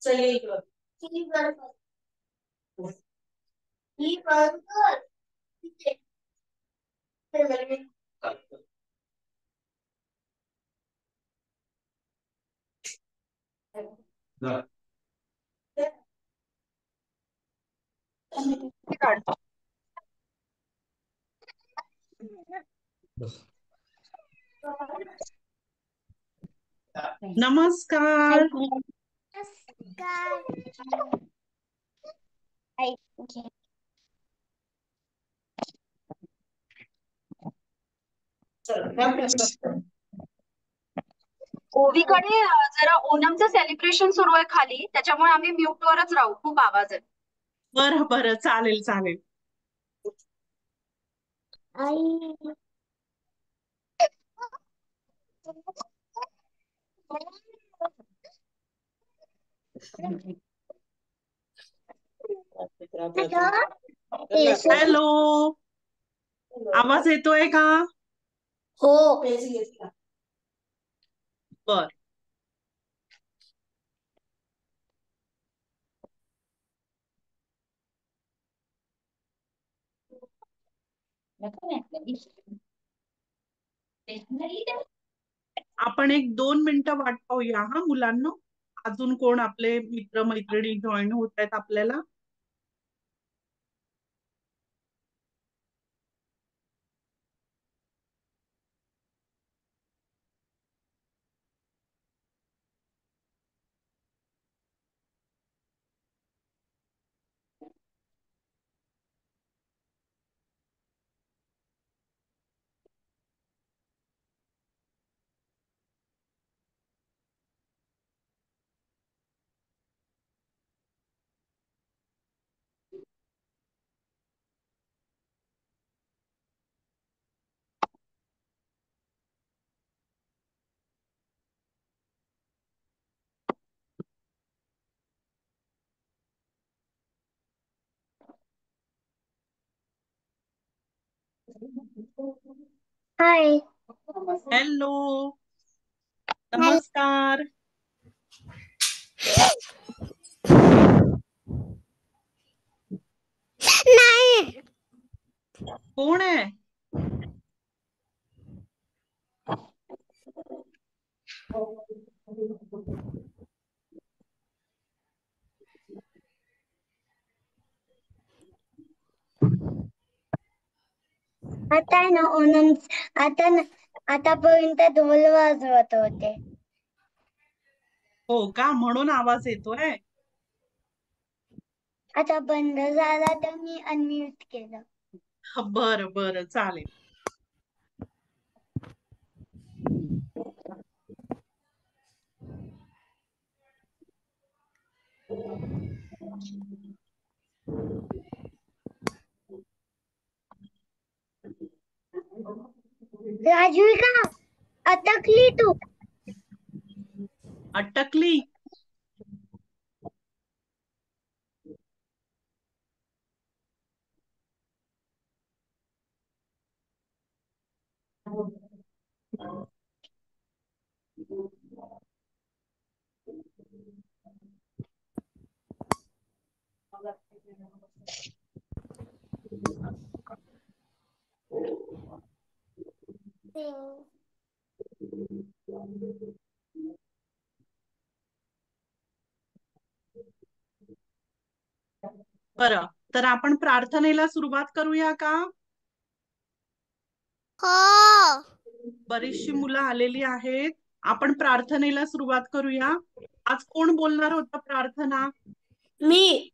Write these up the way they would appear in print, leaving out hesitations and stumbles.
चलिए ही बंद कर फिर मेरे में नमस्कार. ओवीकडे जरा ओणमचं सेलिब्रेशन सुरू आहे खाली, त्याच्यामुळे आम्ही म्यूट वरच राहू. खूप आवाज आहे. बरं बरं, चालेल चालेल. हॅलो, आवाज येतोय का? हो बर. आपण 1-2 मिनिटं वाट पाहूया हा मुलांना. अजून कोण आपले मित्र मैत्रिणी जॉईन होत आहेत आपल्याला. हाय हॅलो, नमस्कार. नाही कोण आहे? आता आहे ना ओणम आतापर्यंत ढोल वाजवत होते. हो का, म्हणून आवाज येतोय. आता बंद झाला तर मी अनम्यूट केलं. बरं बरं, चालेल. राजविका अटकली तू. अटकली. बरं, तर आपण प्रार्थनेला सुरुवात करूया का? हो. बरीचशी मुलं आलेली आहेत. आपण प्रार्थनेला सुरुवात करूया. आज कोण बोलणार होतं प्रार्थना? मी.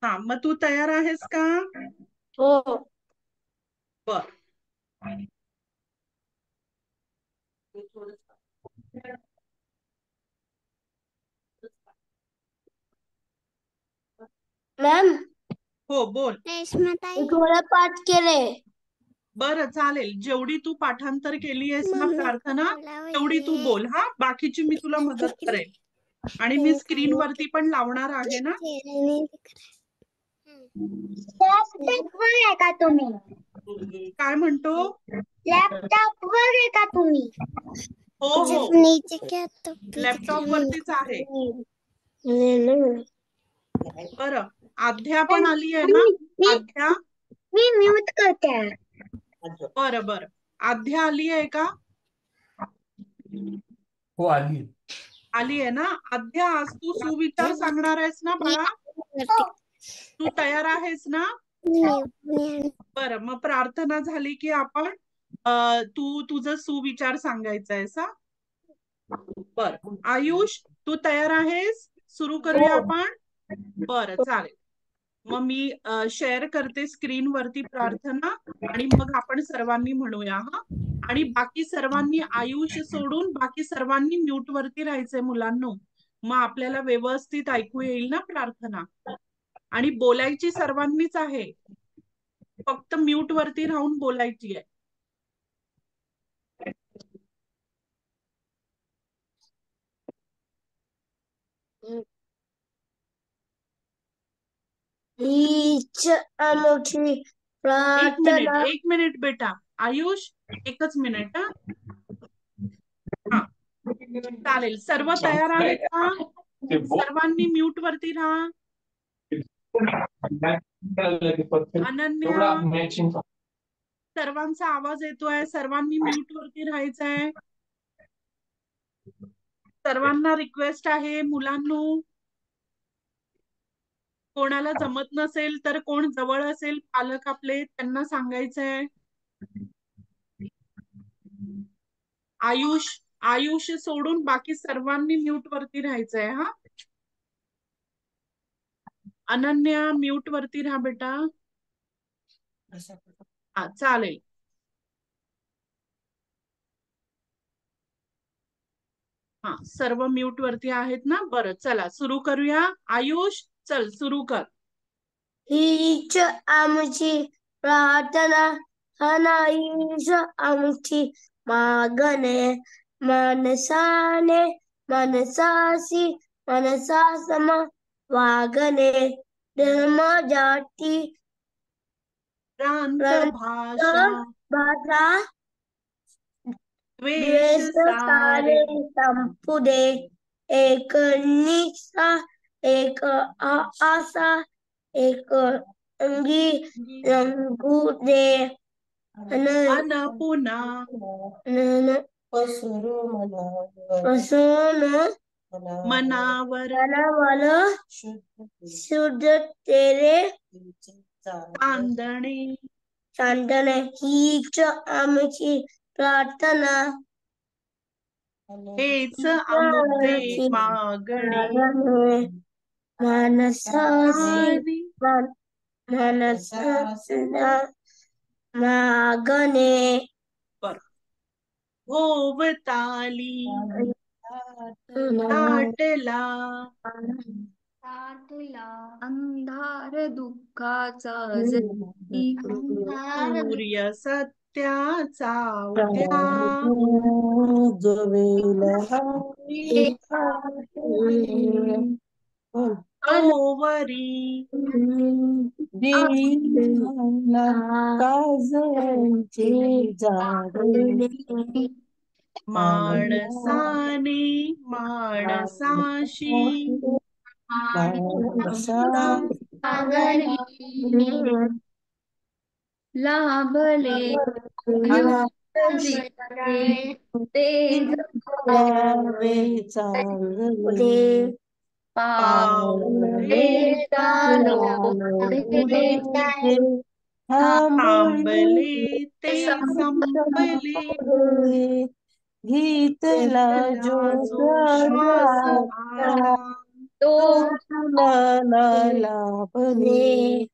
हा, मग तू तयार आहेस का? हो. बर. मॅम, हो, बोल. मी थोडं पाठ केले. बरं, चालेल. जेवढी तू पाठांतर केली आहेस ना प्रार्थना, तेवढी तू बोल. हा, बाकीची मी तुला मदत करेल. आणि मी स्क्रीन वरती पण लावणार आहे ना. लॅपटॉप वर आहे का तुम्ही? काय म्हणतो? लॅपटॉप वर आहे का तुम्ही? हो हो, लॅपटॉप वरतीच आहे. बरं, आध्या पण आली आहे ना? आध्या. मी म्यूट करते. बरं बरं, आध्या आली आहे का? हो, आली. आली आहे ना? आध्या, आज तू सुविचार सांगणार आहेस ना बाळा? तू तयार आहेस ना? बरं, मग प्रार्थना झाली की आपण तू तुझं सुविचार सांगायचा आहेस. हा, बरं. आयुष, तू तयार आहेस? सुरू करूया आपण. बरं, चालेल. मग मी शेअर करते स्क्रीन वरती प्रार्थना आणि मग आपण सर्वांनी म्हणूया. हा, आणि बाकी सर्वांनी आयुष सोडून बाकी सर्वांनी म्यूट वरती राहायचंय मुलांनो. मग आपल्याला व्यवस्थित ऐकू येईल ना प्रार्थना. आणि बोलायची सर्वांनीच आहे, फक्त म्यूट वरती राहून बोलायची आहे. हीच आमची एक मिनिट, प्रार्थना. एक मिनिट बेटा. आयुष, एकच मिनिट. हा, चालेल. सर्व तयार आहेत का? सर्वांनी म्यूट वरती राहा. अनन्या, सर्वांचा आवाज येतोय. सर्वांनी म्यूट वरती राहायचंय. सर्वांना रिक्वेस्ट आहे मुलांनो. कोणाला जमत नसेल तर कोण जवळ असेल पालक आपले, त्यांना सांगायचंय. आयुष, आयुष सोडून बाकी सर्वांनी म्यूट वरती राहायचंय. हा, अनन्या, म्यूट वरती राहा बेटा. हा, चालेल. हा, सर्व म्यूट वरती आहेत ना? बरं, चला सुरू करूया. आयुष, चल सुरू कर. हीच आमची प्रार्थना. हीच आमची मागणे. मनसाने मनसाशी मनसासम वागणे. धर्म जाती प्रांत भाषा भाषा द्वेष द्वेष सारे सारे संपुदे. एक निष्ठा, एक आशा, एक अंगी रंगू दे. अन पुन्हा पसून मनावर मनावर शुद्ध तेरे चांदणे. चांदणे. हीच आमची प्रार्थना. हेच आमुचे मागणे. मनसासी आणि मनसा मागणे. बर, होवताली ताटला अंधार दुःखाचा जरी सूर्य सत्याचा उद्या. तोवरी माणसाने माणसाशी लाभले करावे चांगले पावले थांबले ते संपले घेतला जो जो श्वास आला तो लाभले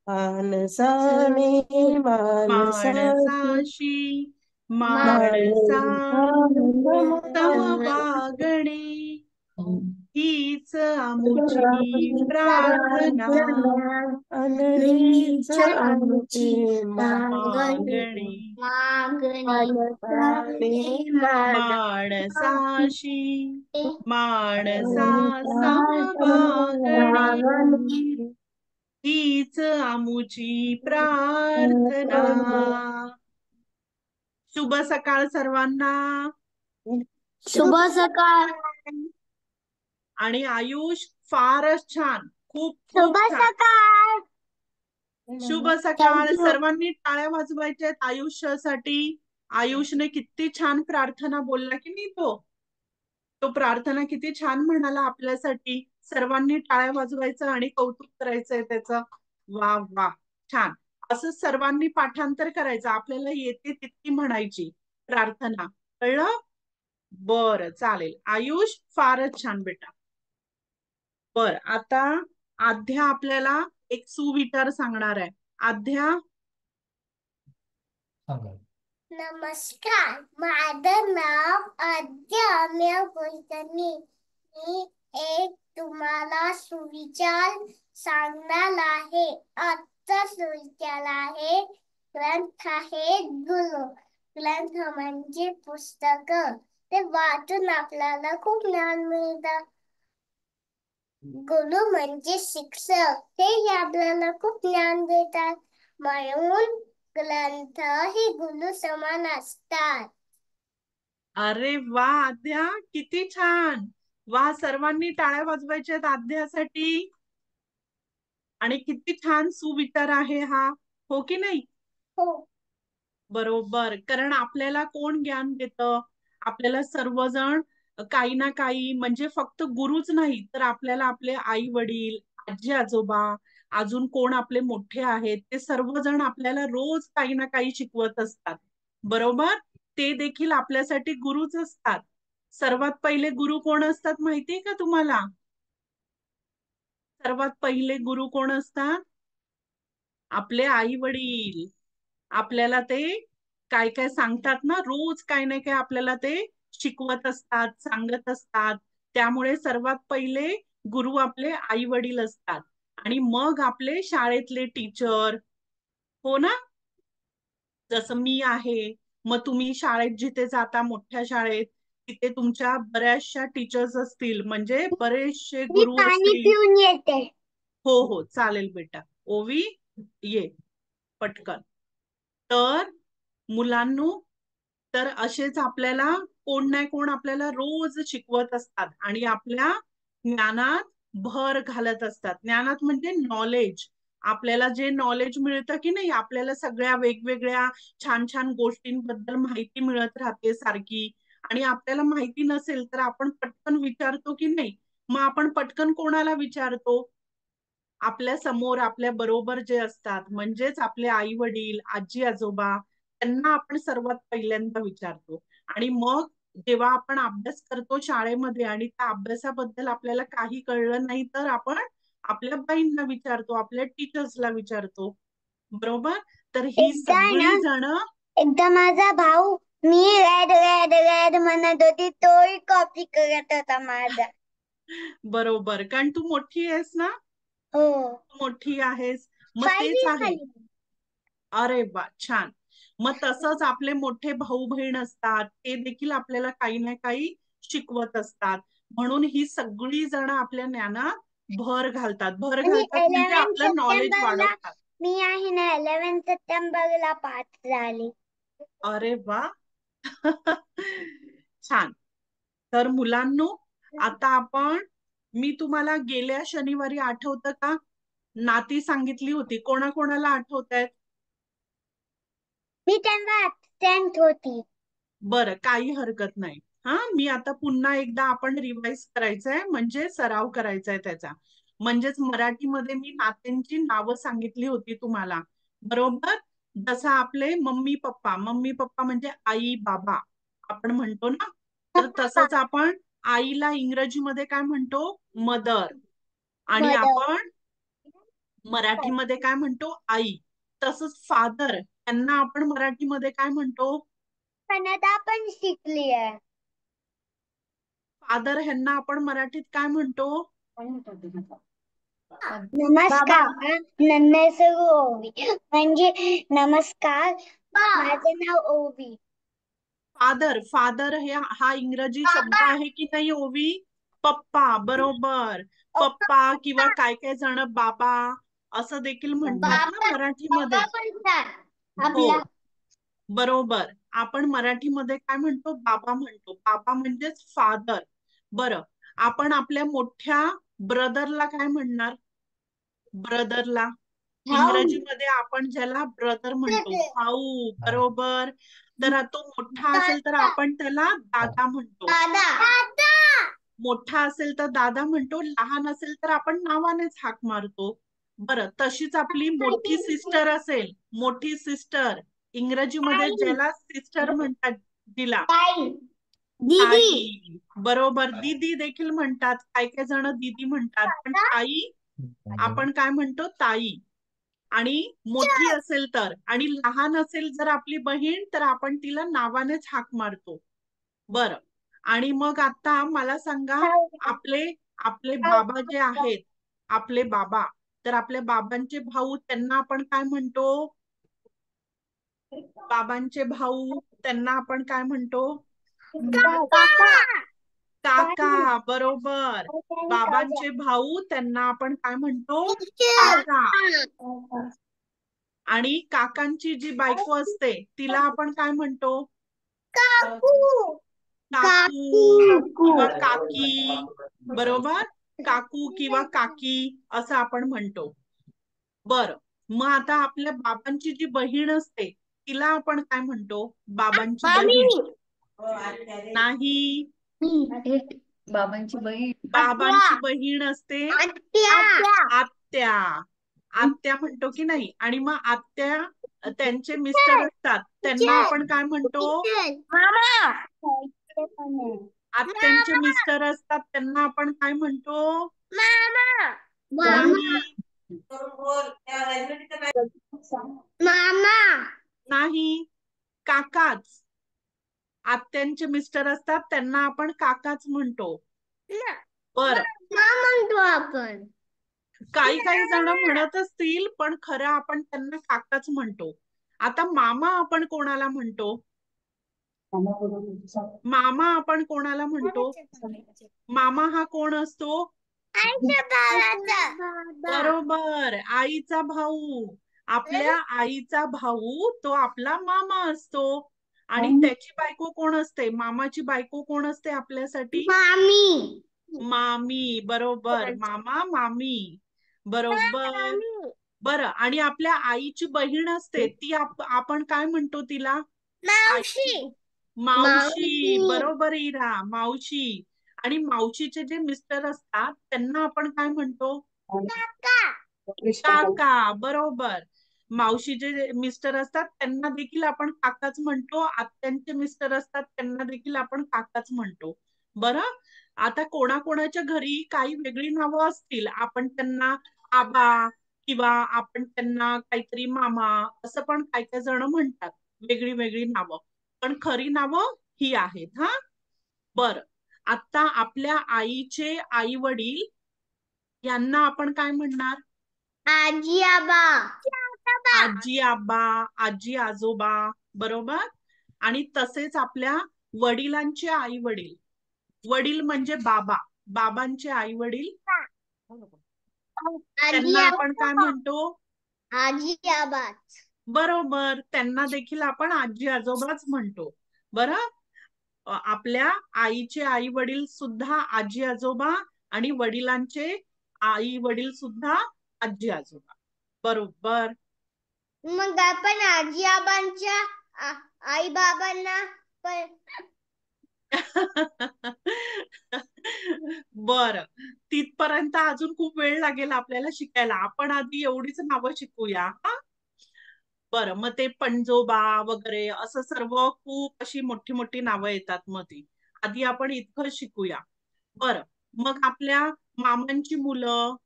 माणसाने माणसाशी माणसा समवागणे हीच आमुची प्रार्थना अनहीच आमची मागणी माणसाशी माणसा समवागणे हीच आमुची प्रार्थना. शुभ सकाळ सर्वांना. शुभ सकाळ. आणि आयुष फारच छान, खूप शुभ खूप छान. सकाळ. शुभ सकाळ. सर्वांनी टाळ्या वाजवायच्या आयुष्यासाठी. आयुषने किती छान प्रार्थना बोलला की नाही तो प्रार्थना किती छान म्हणाला आपल्यासाठी. सर्वांनी टाळ्या वाजवायचं आणि कौतुक करायचंय त्याचं. वा वा छान. असं सर्वांनी पाठांतर करायचं. आपल्याला येते तितकी म्हणायची प्रार्थना. कळलं? बरं चालेल. आयुष फारच छान बेटा. बर आता आध्या आपल्याला एक सुविचार सांगणार आहे. आध्या. नमस्कार, माझं नाव आद्या अमेय कुलकर्णी. मी एक तुम्हाला सुविचार सांगणार आहे. आजचा सुविचार आहे ग्रंथ आहे गुरु. ग्रंथ म्हणजे पुस्तक. ते वाचून आपल्याला खूप ज्ञान मिळतं. गुरु म्हणजे शिक्षक. ते आपल्याला खूप ज्ञान देतात. म्हणून ग्रंथ ही गुरु समान असतात. अरे वा आद्या किती छान. वा सर्वांनी टाळ्या वाजवायच्यात आद्यासाठी. आणि किती छान सुविचार आहे हा. हो की नाही? हो. बरोबर. कारण आपल्याला कोण ज्ञान देतं? आपल्याला सर्वजण काही ना काही, म्हणजे फक्त गुरुच नाही तर आपल्याला आपले आई वडील, आजी आजोबा, अजून कोण आपले मोठे आहेत ते सर्वजण आपल्याला रोज काही ना काही शिकवत असतात. बरोबर. ते देखील आपल्यासाठी गुरुच असतात. सर्वात पहिले गुरु कोण असतात माहितीये का तुम्हाला? सर्वात पहिले गुरु कोण असतात? आपले आई वडील. आपल्याला ते काय काय सांगतात ना, रोज काय नाही काय आपल्याला ते शिकवत असतात, सांगत असतात. त्यामुळे सर्वात पहिले गुरु आपले आई वडील असतात. आणि मग आपले शाळेतले टीचर. हो ना? जसं मी आहे, मग तुम्ही शाळेत जिथे जाता मोठ्या शाळेत तिथे तुमच्या बऱ्याचशा टीचर्स असतील, म्हणजे बरेचसे मी गुरु पाणी असतील. पिऊन येते. हो हो चालेल बेटा. ओवी ये पटकन. तर मुलांनो, तर असेच आपल्याला कोण नाही कोण आपल्याला रोज शिकवत असतात आणि आपल्या ज्ञानात भर घालत असतात. ज्ञानात म्हणजे नॉलेज. आपल्याला जे नॉलेज मिळतं की नाही, आपल्याला सगळ्या वेगवेगळ्या छान छान गोष्टींबद्दल माहिती मिळत राहते सारखी. आणि आपल्याला माहिती नसेल तर आपण पटकन विचारतो की नाही. मग आपण पटकन कोणाला विचारतो? आपल्या समोर आपल्या बरोबर जे असतात, म्हणजेच आपले आई वडील, आजी आजोबा, त्यांना आपण सर्वात पहिल्यांदा विचारतो. आणि मग जेव्हा आपण अभ्यास करतो शाळेमध्ये आणि त्या अभ्यासाबद्दल आपल्याला काही कळलं नाही तर आपण आपल्या बाईंना विचारतो, आपल्या टीचर्सला विचारतो. बरोबर. तर ही सगळी जण. एकदा माझा भाऊ मी रेड रेड रेड म्हणत होती, तोही कॉपी करत होता माझा. बरोबर. कारण तू मोठी आहेस ना. हो. मोठी आहेस. मग तेच आहे. अरे वा छान. मग तसंच आपले मोठे भाऊ बहीण असतात, ते देखील आपल्याला काही ना काही शिकवत असतात. म्हणून ही सगळी जण आपल्या ज्ञानात भर घालतात. भर घालतात म्हणजे 11 आपलं नॉलेज सप्टेंबरला वाढवतात. मी आहे ना 11 सप्टेंबरला पास झाली. अरे वा. छान. तर मुलांनो, आता आपण, मी तुम्हाला गेल्या शनिवारी आठवतं का नाती सांगितली होती. कोणाकोणाला आठवत आहेत? मी त्यांना अटेंड होती. बरं, काही हरकत नाही. हा, मी आता पुन्हा एकदा आपण रिवाइज करायचंय, म्हणजे सराव करायचाय त्याचा. म्हणजेच मराठीमध्ये मी नात्यांची नावं सांगितली होती तुम्हाला, बरोबर. जसं आपले मम्मी पप्पा म्हणजे आई बाबा आपण म्हणतो ना, तर तसंच आपण आईला इंग्रजीमध्ये काय म्हणतो? मदर. आणि आपण मराठीमध्ये काय म्हणतो? आई. तसंच फादर, त्यांना आपण मराठीमध्ये काय म्हणतो? कन्नडा पण शिकली आहे. फादर ह्यांना आपण मराठीत काय म्हणतो? नमस्कार, नमस्कार ओवी, म्हणजे नमस्कार, माझे नाव ओवी. फादर हा इंग्रजी शब्द आहे की नाही ओवी? पप्पा, बरोबर. पप्पा किंवा काय काय जण बाबा असं देखील म्हणतात ना मराठीमध्ये. हो, बरोबर. आपण मराठीमध्ये काय म्हणतो? बाबा म्हणतो. बाबा म्हणजेच फादर. बरं, आपण आपल्या मोठ्या ब्रदरला काय म्हणणार? ब्रदरला इंग्रजीमध्ये आपण ज्याला ब्रदर म्हणतो, भाऊ, बरोबर. तर तो मोठा असेल तर आपण त्याला दादा म्हणतो. मोठा असेल तर दादा म्हणतो, लहान असेल तर आपण नावानेच हाक मारतो. बरं, तशीच आपली मोठी सिस्टर असेल, मोठी सिस्टर इंग्रजीमध्ये ज्याला सिस्टर म्हणतात, तिला ताई, बरोबर. दीदी देखील म्हणतात, काही काही जण दीदी म्हणतात, पण ताई आपण काय म्हणतो? ताई. आणि मोठी असेल तर, आणि लहान असेल जर आपली बहीण, तर आपण तिला नावानेच हाक मारतो. बरं, आणि मग आता मला सांगा, आपले आपले बाबा जे आहेत, आपले बाबा, तर आपल्या बाबांचे भाऊ त्यांना आपण काय म्हणतो? बाबांचे भाऊ त्यांना आपण काय म्हणतो? काका, बरोबर. बाबांचे भाऊ त्यांना आपण काय म्हणतो? काका. आणि काकांची जी बायको असते तिला आपण काय म्हणतो? काकू किंवा काकी, बरोबर. काकू किंवा काकी असं आपण म्हणतो. बरं, मग आता आपल्या बाबांची जी बहीण असते तिला आपण काय म्हणतो? बाबांची बहीण नाही, बाबांची बहीण बाबांची बहीण असते आत्या. आत्या म्हणतो की नाही? आणि मग आत्या त्यांचे मिस्टर असतात त्यांना आपण काय म्हणतो? आत्यांचे मिस्टर असतात त्यांना आपण काय म्हणतो? नाही, नाही, काकाच. आत्यांचे मिस्टर असतात त्यांना आपण काकाच म्हणतो. बरं, म्हणतो आपण. काही काही जण म्हणत असतील, पण खरं आपण त्यांना काकाच म्हणतो. आता मामा आपण कोणाला म्हणतो? मामा आपण कोणाला म्हणतो? मामा हा कोण असतो? बरोबर, आईचा भाऊ. आपल्या आईचा भाऊ तो आपला मामा असतो. आणि त्याची बायको कोण असते? मामाची बायको कोण असते आपल्यासाठी? मामी, बरोबर. मामा, मामी, बरोबर. बरं, आणि आपल्या आईची बहीण असते ती आपण काय म्हणतो तिला? मावशी, बरोबर इरा, मावशी. आणि मावशीचे जे मिस्टर असतात त्यांना आपण काय म्हणतो? काका, बरोबर. मावशीचे जे मिस्टर असतात त्यांना देखील आपण काकाच म्हणतो. आत्यांचे मिस्टर असतात त्यांना देखील आपण काकाच म्हणतो. बरं, आता कोणाकोणाच्या घरी काही वेगळी नावं असतील, आपण त्यांना आबा किंवा आपण त्यांना काहीतरी मामा असं पण काही काही जण म्हणतात, वेगळी वेगळी नावं, पण खरी नावं ही आहेत. हा, बरं. आता आपल्या आईचे आई वडील यांना आपण काय म्हणणार? आजी आबा, आजी आबा, आजी आजोबा, बरोबर. आणि तसेच आपल्या वडिलांचे आई वडील, वडील म्हणजे बाबा, बाबांचे आई वडील त्यांना आपण काय म्हणतो? आजी आबा, बरोबर, त्यांना देखील आपण आजी आजोबाच म्हणतो. बरं, आपल्या आईचे आई वडील सुद्धा आजी आजोबा, आणि वडिलांचे आई वडील सुद्धा आजी आजोबा, बरोबर. मग आपण आजी आबांच्या आई बाबांना बर, तिथपर्यंत अजून खूप वेळ लागेल आपल्याला शिकायला. आपण आधी एवढीच नावं शिकूया. हा, बरं. मग ते पणजोबा वगैरे असं सर्व खूप अशी मोठी मोठी नावं येतात. मग ती आधी आपण इतकं शिकूया. बरं. मग आपल्या मामांची मुलं,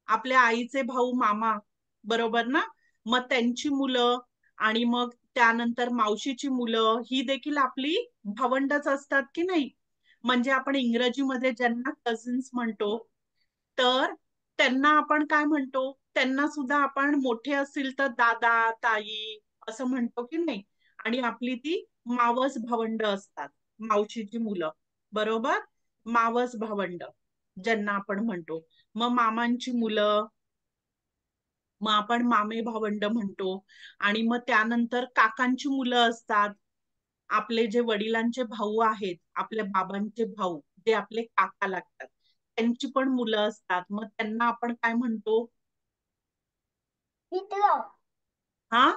आपल्या आईचे भाऊ मामा, बरोबर ना? मग त्यांची मुलं आणि मग त्यानंतर मावशीची मुलं, ही देखील आपली भावंडच असतात की नाही? म्हणजे आपण इंग्रजीमध्ये ज्यांना कझिन्स म्हणतो, तर त्यांना आपण काय म्हणतो? त्यांना सुद्धा आपण मोठे असतील तर दादा, ताई असं म्हणतो की नाही? आणि आपली ती मावस भावंड असतात, मावशीची मुलं, बरोबर? मावस भावंड ज्यांना आपण म्हणतो. मग मामांची मुलं, मग आपण मामे भावंड म्हणतो. आणि मग त्यानंतर काकांची मुलं असतात. आपले जे वडिलांचे भाऊ आहेत, आपल्या बाबांचे भाऊ, जे आपले काका लागतात, त्यांची पण मुलं असतात. मग त्यांना आपण काय म्हणतो? मित्र. हा,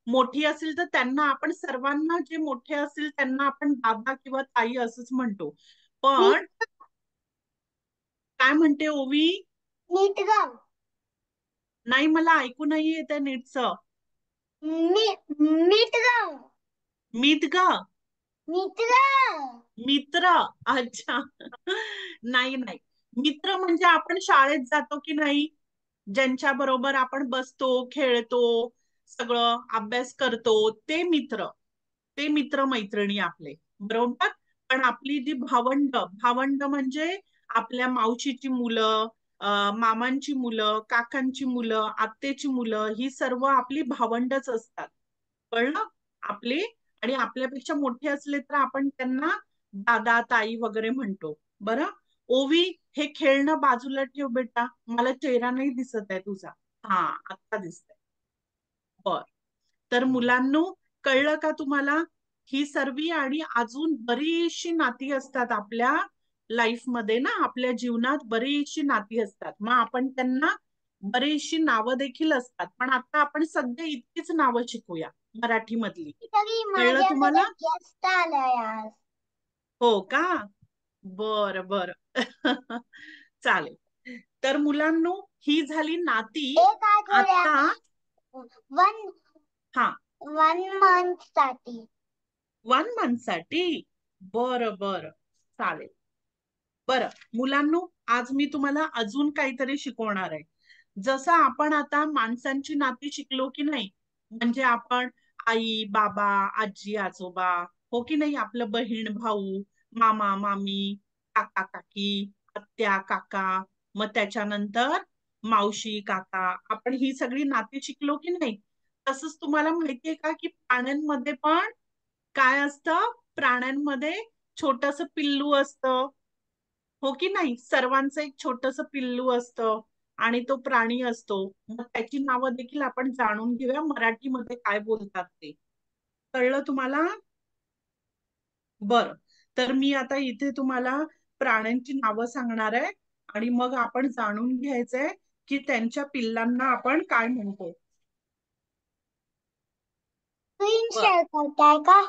मोठी असेल तर त्यांना आपण, सर्वांना जे मोठे असतील त्यांना आपण दादा किंवा ताई असंच म्हणतो. पण काय म्हणते ओवी? मित्र. नाही, मला ऐकू नाही येते नीटचं. मित्र. मीत ग, मित्र. मित्र. अच्छा. नाही नाही, मित्र म्हणजे आपण शाळेत जातो की नाही, ज्यांच्या बरोबर आपण बसतो, खेळतो, सगळं अभ्यास करतो, ते मित्र. ते मित्र मैत्रिणी आपले, बरोबर. पण आपली जी भावंड, भावंड म्हणजे आपल्या मावशीची मुलं, मामांची मुलं, काकांची मुलं, आत्तेची मुलं, ही सर्व आपली भावंडच असतात. कळलं? आपले, आणि आपल्यापेक्षा मोठे असले तर आपण त्यांना दादा, ताई वगैरे म्हणतो. बरं. ओवी, हे खेळणं बाजूला ठेव बेटा, मला चेहरा नाही दिसत आहे तुझा. हा, आता दिसतंय. बर. तर मुलांनो, कळलं का तुम्हाला? ही सर्वी आणि अजून बरीचशी नाती असतात आपल्या लाईफ मध्ये ना, आपल्या जीवनात बरीचशी नाती असतात. मग आपण त्यांना बरीचशी नावं देखील असतात. पण आता आपण सध्या इतकीच नावं शिकूया मराठी मधली. तरी कळलं माझ्याकडे तुम्हाला? गेस्ट आलाय आज. हो का? बर बर. चालेल. तर मुलांनो, ही झाली नाती. एक आता वन हा, 1 मंथ साठी. 1 मंथ साठी. बर बर, चालेल. बरं मुलांनो, आज मी तुम्हाला अजून काहीतरी शिकवणार आहे. जसं आपण आता माणसांची नाती शिकलो की नाही, म्हणजे आपण आई बाबा, आजी आजोबा, हो की नाही, आपलं बहीण भाऊ, मामा मामी, काका काकी, आत्या काका, मग त्याच्यानंतर मावशी काका, आपण ही सगळी नाती शिकलो की नाही. तसंच तुम्हाला माहितीये का की प्राण्यांमध्ये पण काय असतं? प्राण्यांमध्ये छोटस पिल्लू असतं, हो की नाही? सर्वांचं एक छोटस पिल्लू असतं आणि तो प्राणी असतो. मग त्याची नावं देखील आपण जाणून घेऊया, मराठीमध्ये काय बोलतात ते. कळलं तुम्हाला? बरं. तर मी आता इथे तुम्हाला प्राण्यांची नावं सांगणार आहे आणि मग आपण जाणून घ्यायचंय की त्यांच्या पिल्लांना आपण काय म्हणतो. स्क्रीन बर. शेअर करताय का?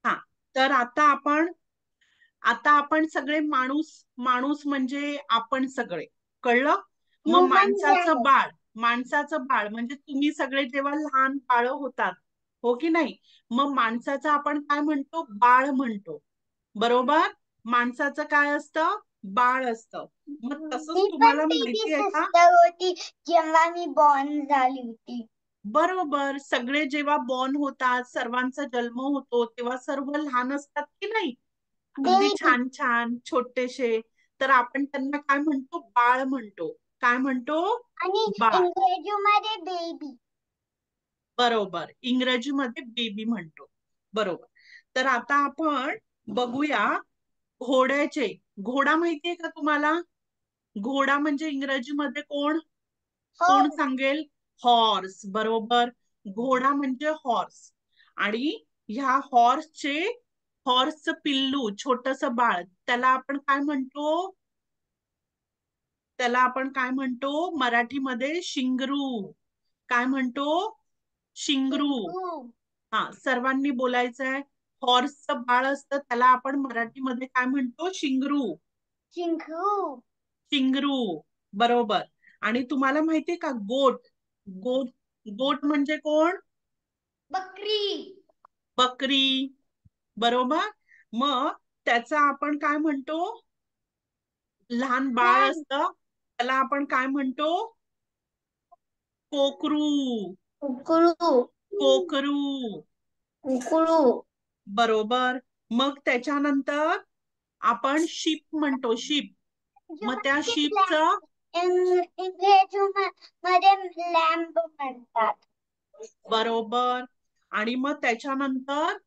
हा, तर आता आपण सगळे माणूस, माणूस म्हणजे आपण सगळे, कळलं? मग ह्युमन माणसाचं बाळ, माणसाचं बाळ म्हणजे तुम्ही सगळे जेव्हा लहान बाळ होतात, हो की नाही, मग माणसाचं आपण काय म्हणतो? बाळ म्हणतो, बरोबर. माणसाचं काय असतं? बाळ असतं. मग तसंच मी पण तुम्हाला बेबी माहिती आहे का? सिस्टर होती जेव्हा मी बॉर्न झाली होती. बरोबर. सगळे जेव्हा बॉर्न होतात, सर्वांचा जन्म होतो, तेव्हा सर्व लहान असतात की नाही, अगदी बेबी. छान छान छोटेसे. तर आपण त्यांना काय म्हणतो? बाळ म्हणतो. काय म्हणतो? आणि बाळ. इंग्रजीमध्ये बेबी. बरोबर, इंग्रजीमध्ये बेबी म्हणतो, बरोबर. तर आता आपण बघूया घोड्याचे. घोडा माहितीये का तुम्हाला? घोडा म्हणजे इंग्रजीमध्ये कोण? कोण सांगेल? हॉर्स, बरोबर. घोडा म्हणजे हॉर्स. आणि ह्या हॉर्सचं पिल्लू, छोटस बाळ, त्याला आपण काय म्हणतो? त्याला आपण काय म्हणतो मराठीमध्ये? शिंगरू. काय म्हणतो? शिंगरू. हा, सर्वांनी बोलायचं आहे. हॉर्सचं बाळ असतं त्याला आपण मराठीमध्ये काय म्हणतो? शिंगरू. शिंगरू. शिंगरू, बरोबर. आणि तुम्हाला माहितीये का गोट? गोट गोट म्हणजे कोण? बकरी. बकरी, बरोबर. मग त्याचा आपण काय म्हणतो? लहान बाळ असतं त्याला आपण काय म्हणतो? कोकरू. कुकरू. कोकरू, कुकरू. बरोबर. मग त्याच्यानंतर आपण शीप म्हणतो, शीप. मग त्या शीपचं इंग्रजीमध्ये लॅम्ब म्हणतात. बरोबर. आणि मग त्याच्यानंतर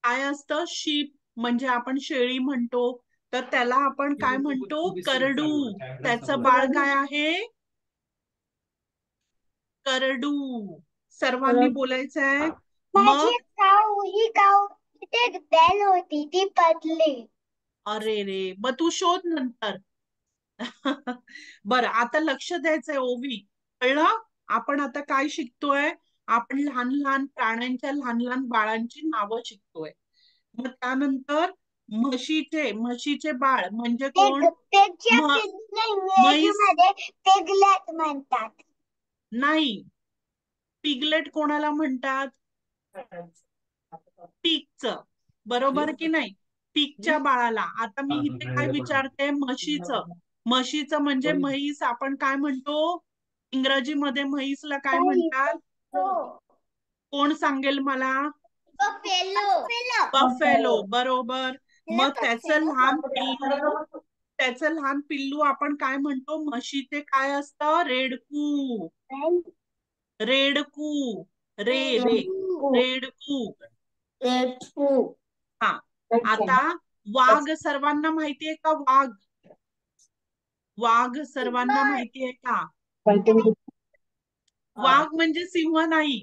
काय असतं? शीप म्हणजे आपण शेळी म्हणतो, तर त्याला आपण काय म्हणतो? करडू. त्याचं बाळ काय आहे? करडू. सर्वांनी बोलायचं आहे. मग ही काऊ तिथे एक बेल होती ती पडली. अरे रे, मग तू शोध नंतर. बरं, आता लक्ष द्यायचंय ओवी, कळलं? आपण आता काय शिकतोय? आपण लहान लहान प्राण्यांच्या लहान लहान बाळांची नावं शिकतोय. मग त्यानंतर म्हशीचे बाळ म्हणजे कोण? म्हैस. इंग्रजीमध्ये पिगलेट म्हणतात. नाही, पिगलेट कोणाला म्हणतात? पीकचं, बरोबर की नाही? पीकच्या बाळाला. आता मी इथे काय विचारते? म्हशीचं म्हणजे म्हैस आपण काय म्हणतो? इंग्रजीमध्ये म्हैसला काय म्हणतात? कोण सांगेल मला? बफेलो, बरोबर. मग त्याचं लहान पिल्लू आपण काय म्हणतो? म्हशीचे काय असतं? रेडकू. रेडकू, रे रे रेडकू. हा, आता वाघ सर्वांना माहितीये का? वाघ सर्वांना माहितीये का? वाघ म्हणजे सिंह नाही,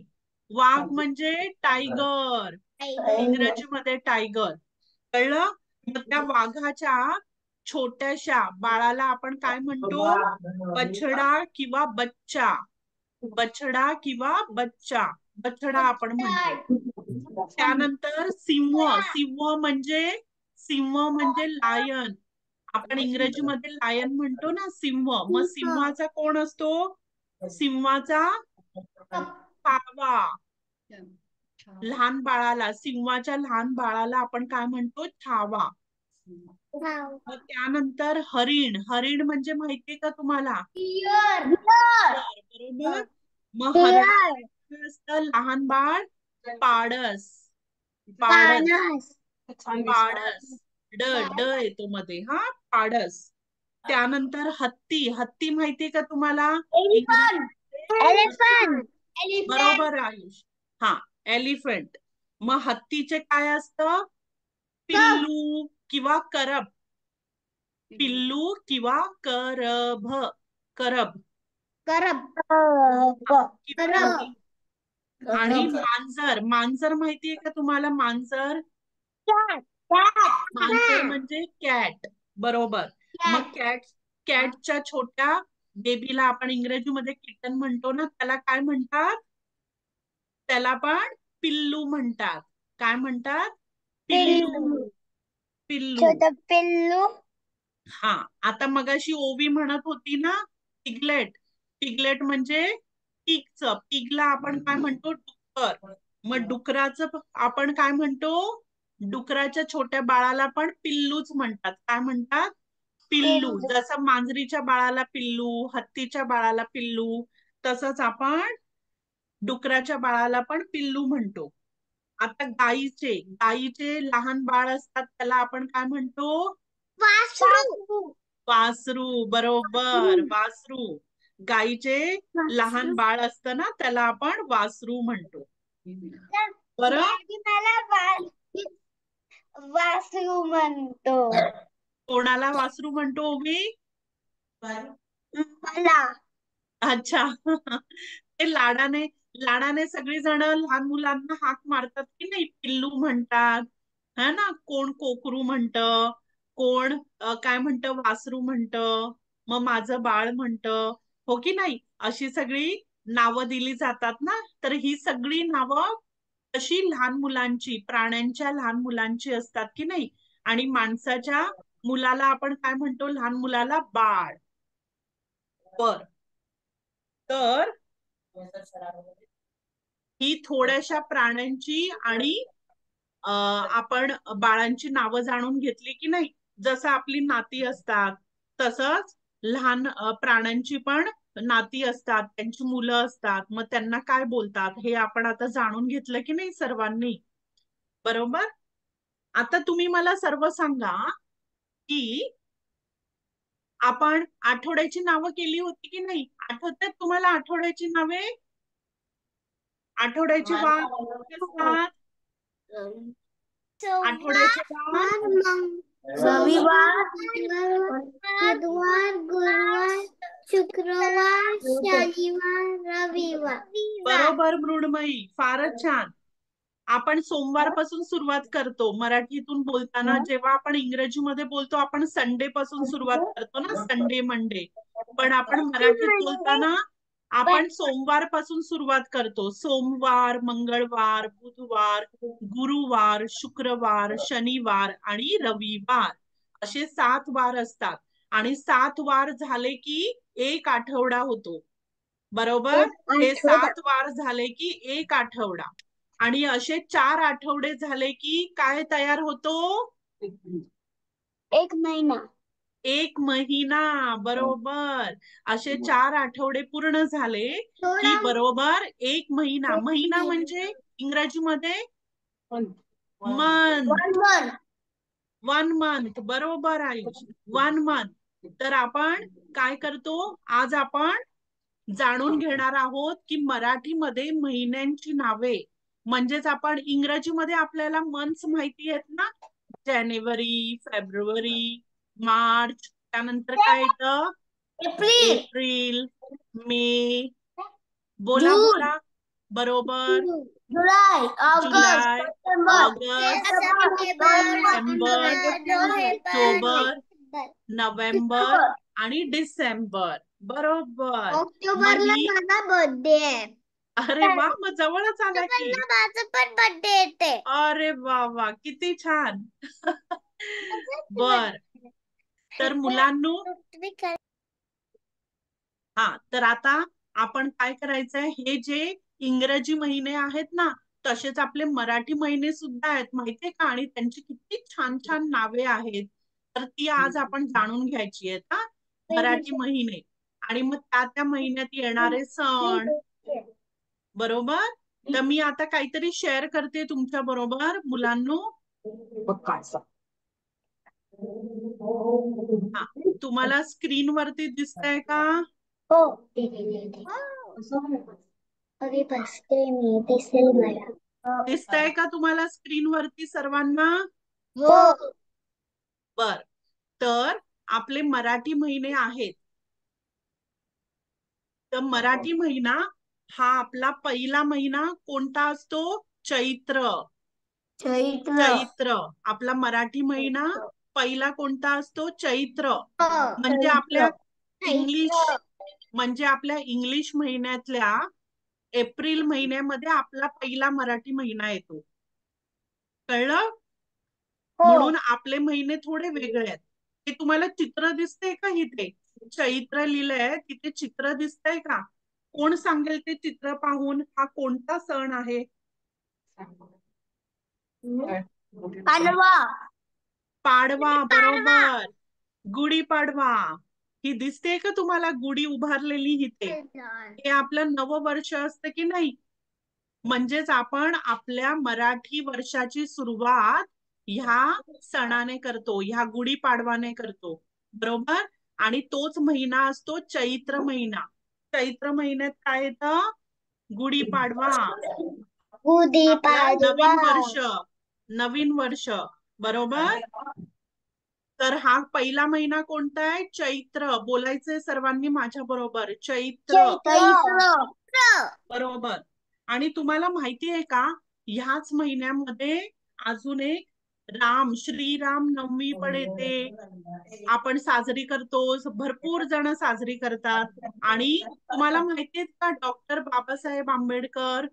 वाघ म्हणजे टायगर. इंग्रजीमध्ये टायगर, कळलं? मग त्या वाघाच्या छोट्याशा बाळाला आपण काय म्हणतो? बछडा किंवा बच्चा. बछडा किंवा बच्चा, बछडा आपण म्हणतो. त्यानंतर सिंह म्हणजे लायन. आपण इंग्रजीमध्ये लायन म्हणतो ना, सिंह. मग सिंहाचा कोण असतो? सिंहाचा छावा. सिंहाच्या लहान बाळाला आपण काय म्हणतो? छावा. मग त्यानंतर हरिण म्हणजे माहितीये का तुम्हाला? बरोबर. मग हरणाचं असतं लहान बाळ? पाडस. ड येतो मध्ये, हा, पाडस. त्यानंतर हत्ती माहितीये का तुम्हाला? बरोबर आयुष. हा, एलिफंट. मग हत्तीचे काय असतं? पिल्लू किंवा करब. पिल्लू किंवा करब. करब. आणि मांजर माहितीये का तुम्हाला? मांजर म्हणजे कॅट, बरोबर. मग कॅटच्या छोट्या बेबीला आपण इंग्रजीमध्ये किटन म्हणतो ना, त्याला काय म्हणतात? त्याला पण पिल्लू म्हणतात. काय म्हणतात? पिल्लू. पिल्लू. हा, आता मगाशी ओवी म्हणत होती ना, पिगलेट म्हणजे पिगला आपण काय म्हणतो? डुक्कर. मग डुकराचं आपण काय म्हणतो? डुकराच्या छोट्या बाळाला पण पिल्लूच म्हणतात. काय म्हणतात? पिल्लू. जसं मांजरीच्या बाळाला पिल्लू, हत्तीच्या बाळाला पिल्लू, तसंच आपण डुकराच्या बाळाला पण पिल्लू म्हणतो. आता गाईचे लहान बाळ असतात त्याला आपण काय म्हणतो? वासरू, बरोबर, वासरू. गाईचे लहान बाळ असतं ना, त्याला आपण वासरू म्हणतो. बरं, वासरू म्हणतो. कोणाला वासरू म्हणतो ओवी? मला. अच्छा. ते लाडाने सगळी जण लहान मुलांना हाक मारतात की नाही, पिल्लू म्हणतात, है ना? कोण कोकरू म्हणतं, कोण काय म्हणतं? वासरू म्हणतं, मग माझं बाळ म्हणतं, हो की नाही? अशी सगळी नावं दिली जातात ना, तर ही सगळी नावं कशी लहान मुलांची, प्राण्यांच्या लहान मुलांची असतात की नाही. आणि माणसाच्या मुलाला आपण काय म्हणतो, लहान मुलाला बाळ. बर, तर ही थोड्याशा प्राण्यांची आणि आपण बाळांची नावं जाणून घेतली की नाही. जसं आपली नाती असतात तसंच लहान प्राण्यांची पण नाती असतात, त्यांची मुलं असतात, मग त्यांना काय बोलतात हे आपण आता जाणून घेतलं की नाही सर्वांनी. बरोबर. आता तुम्ही मला सर्व सांगा की आपण आठवड्याची नावं केली होती की नाही. आठवतात तुम्हाला आठवड्याची नावे? आठवड्याचे वार कोणते असतात? आठवड्याचे वार रविवार, बुधवार, गुरुवार, शुक्रवार, शनिवार, रविवार. बरोबर मृण्मयी, फारच छान. आपण सोमवारपासून सुरुवात करतो मराठीतून बोलताना. जेव्हा आपण इंग्रजीमध्ये बोलतो आपण संडे पासून सुरुवात करतो ना, संडे मंडे. पण आपण मराठीत बोलताना आपण सोमवार पासून सुरुवात करतो. सोमवार, मंगळवार, बुधवार, गुरुवार, शुक्रवार, शनिवार आणि रविवार असे 7 वार असतात. आणि 7 वार झाले की एक आठवडा होतो. बरोबर. हे 7 वार झाले की एक आठवडा. आणि असे 4 आठवडे झाले की काय तयार होतो? एक महिना. एक महिना. बरोबर. असे 4 आठवडे पूर्ण झाले की बरोबर एक महिना. महिना म्हणजे इंग्रजीमध्ये मंथ. 1 मंथ. बरोबर आयुष, 1 मंथ. तर आपण काय करतो, आज आपण जाणून घेणार आहोत की मराठीमध्ये महिन्यांची नावे. म्हणजेच आपण इंग्रजीमध्ये आपल्याला मंथ्स माहिती आहेत ना, जानेवारी, फेब्रुवारी, मार्च, त्यानंतर काय येतं, एप्रिल, मे. बोला बोला. बरोबर. जुलाई, जुलै, ऑगस्ट, सप्टेंबर, ऑक्टोबर, नोव्हेंबर आणि डिसेंबर. बरोबर. ऑक्टोबरला माझा बर्थडे आहे. अरे वा, मग जवळच आला की. माझा पण बर्थडे येते. अरे वा वा, किती छान. बर, तर मुलांनो, हा, तर आता आपण काय करायचंय, हे जे इंग्रजी महिने आहेत ना, तसेच आपले मराठी महिने सुद्धा आहेत, माहितीये का. आणि त्यांची किती छान छान नावे आहेत. तर ती आज आपण जाणून घ्यायची आहेत हा, मराठी महिने. आणि मग त्या महिन्यात येणारे सण. बरोबर. तर मी आता काहीतरी शेअर करते तुमच्या बरोबर मुलांनो. हा, तुम्हाला स्क्रीन वरती दिसतंय का? हो. अरे बसते मी, दिसेल मला. दिसतंय का तुम्हाला स्क्रीन वरती सर्वांना? हो. बर, तर आपले मराठी महिने आहेत. तर मराठी महिना हा आपला पहिला महिना कोणता असतो? चैत्र. चैत्र आपला मराठी महिना पहिला कोणता असतो? चैत्र. म्हणजे आपल्या इंग्लिश महिन्यातल्या एप्रिल महिन्यामध्ये आपला पहिला मराठी महिना येतो. कळलं? म्हणून आपले महिने थोडे वेगळे आहेत. ते तुम्हाला चित्र दिसतंय का इथे? चैत्र लिहिलंय तिथे, चित्र दिसतंय का? कोण सांगेल ते चित्र पाहून हा कोणता सण आहे? पाडवा. पाडवा. बरोबर. गुढीपाडवा. ही दिसते का तुम्हाला गुढी उभारलेली इथे? हे आपलं नववर्ष असतं की नाही. म्हणजेच आपण आपल्या मराठी वर्षाची सुरुवात ह्या सणाने करतो, ह्या गुढीपाडवाने करतो. बरोबर. आणि तोच महिना असतो चैत्र महिना. चैत्र महिन्यात काय येतं? गुढीपाडवा. आपला नवीन वर्ष. नवीन वर्ष. बरोबर. तर हा पहिला महिना कोणता आहे? चैत्र. बोलायचंय सर्वांनी माझ्या बरोबर, चैत्र. बरोबर. आणि तुम्हाला माहिती आहे का, ह्याच महिन्यामध्ये अजून एक श्रीराम नवमी पण येते. आपण साजरी करतो, भरपूर जण साजरी करतात. आणि तुम्हाला माहितीये का डॉक्टर बाबासाहेब आंबेडकर?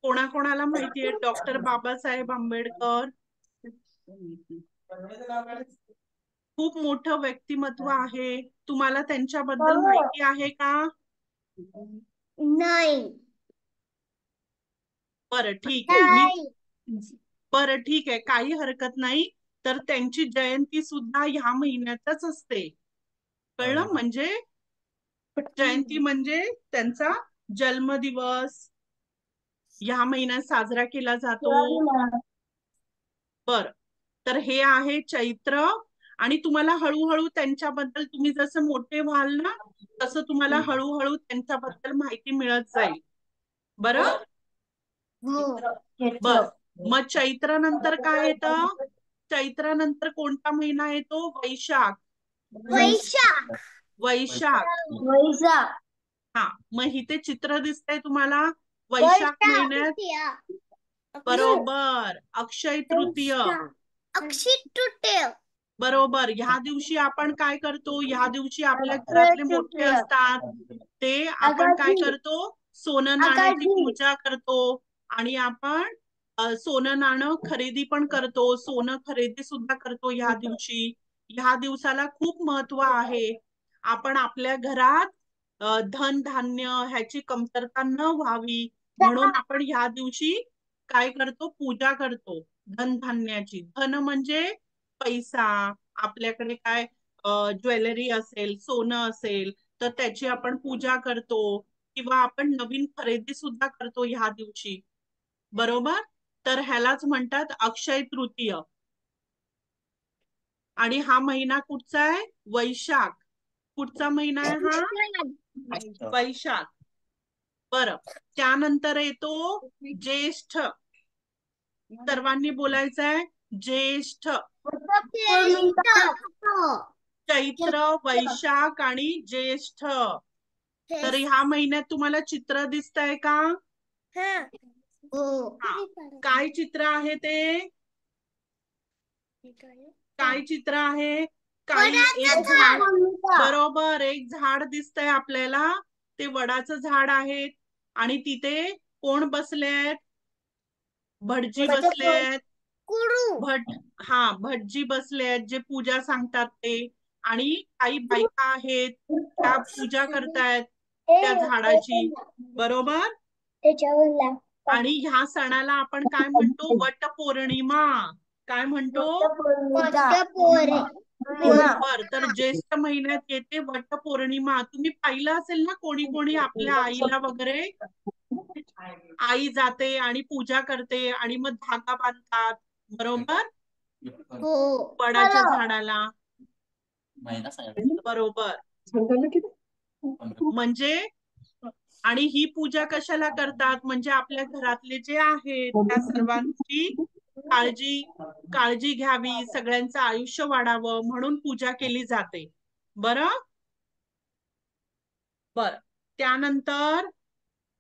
कोणाकोणाला माहितीये डॉक्टर बाबासाहेब आंबेडकर? खूप मोठं व्यक्तिमत्व आहे. तुम्हाला त्यांच्याबद्दल माहिती आहे का? नाही. बरं ठीक आहे. बरं ठीक आहे, काही हरकत नाही. तर त्यांची जयंती सुद्धा ह्या महिन्यातच असते. कळलं? म्हणजे जयंती म्हणजे त्यांचा जन्मदिवस ह्या महिन्यात साजरा केला जातो. बर, तर हे आहे चैत्र. आणि तुम्हाला हळूहळू त्यांच्याबद्दल, तुम्ही जसं मोठे व्हाल ना तसं तुम्हाला हळूहळू त्यांच्याबद्दल माहिती मिळत जाईल. बरं बर, मग चैत्रानंतर काय येतं? चैत्रानंतर कोणता महिना येतो? वैशाख. वैशाख. वैशाख. हा, मग इथे चित्र दिसतंय तुम्हाला वैशाख महिन्यात. बरोबर, अक्षय तृतीय. अक्षय तृतीय. बरोबर, ह्या दिवशी आपण काय करतो? ह्या दिवशी आपल्या घरातले मोठे असतात, ते आपण काय करतो? सोनं नाण्याची पूजा करतो. आणि आपण सोनं नाणं खरेदी पण करतो, सोनं खरेदी सुद्धा करतो ह्या दिवशी. ह्या दिवसाला खूप महत्व आहे. आपण आपल्या घरात धन धान्य ह्याची कमतरता न व्हावी म्हणून आपण ह्या दिवशी काय करतो? पूजा करतो धनधान्याची. धन म्हणजे पैसा. आपल्याकडे काय ज्वेलरी असेल, सोनं असेल तर त्याची आपण पूजा करतो. किंवा आपण नवीन खरेदी सुद्धा करतो ह्या दिवशी. बरोबर, तर ह्यालाच म्हणतात अक्षय तृतीय. आणि हा महिना कुठचा आहे? वैशाख. कुठचा महिना आहे हा? वैशाख. बरं, त्यानंतर येतो ज्येष्ठ. सर्वांनी बोलायचं आहे ज्येष्ठ. चैत्र, वैशाख आणि ज्येष्ठ. तर ह्या महिन्यात तुम्हाला चित्र दिसतंय का? हा, काय चित्र आहे ते? काय चित्र आहे? काही एक झाड. बरोबर, एक झाड दिसतंय आपल्याला, ते वडाचं झाड आहे. आणि तिथे कोण बसलेत? भटजी बसलेत. भटजी बसलेत, जे पूजा सांगतात ते. आणि काही बायका आहेत, त्या पूजा करतायत त्या झाडाची. बरोबर. आणि ह्या सणाला आपण काय म्हणतो? वटपौर्णिमा. काय म्हणतो? बरोबर, तर ज्येष्ठ महिन्यात येते वटपौर्णिमा. तुम्ही पाहिलं असेल ना, कोणी कोणी आपल्या आईला वगैरे, आई जाते आणि पूजा करते आणि मग धागा बांधतात. बरोबर, वडाच्या झाडाला. बरोबर, म्हणजे आणि ही पूजा कशाला करतात? म्हणजे आपल्या घरातले जे आहेत त्या सर्वांची काळजी घ्यावी, सगळ्यांचं आयुष्य वाढावं म्हणून पूजा केली जाते. बरं, त्यानंतर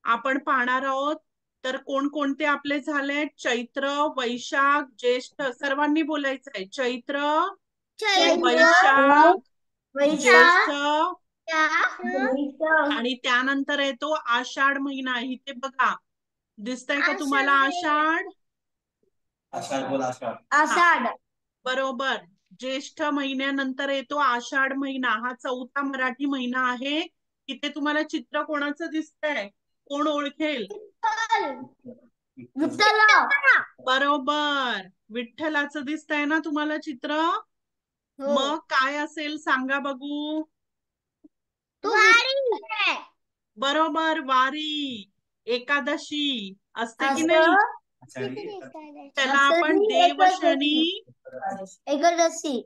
आपण पाहणार आहोत तर कोणकोणते आपले झाले? चैत्र, वैशाख, ज्येष्ठ. सर्वांनी बोलायचं आहे चैत्र, वैशाख, ज्येष्ठ. आणि त्यानंतर येतो आषाढ महिना. इथे बघा, दिसतंय का तुम्हाला आषाढ? आषाढ. बरोबर, ज्येष्ठ महिन्यानंतर येतो आषाढ महिना. हा चौथा मराठी महिना आहे. इथे तुम्हाला चित्र कोणाचं दिसतंय? कोण ओळखेल? बरोबर, विठ्ठलाचं दिसतंय ना तुम्हाला चित्र? मग काय असेल सांगा बघू? बरोबर, वारी. एकादशी असते की नाही? त्याला आपण देवशयनी. एकादशी.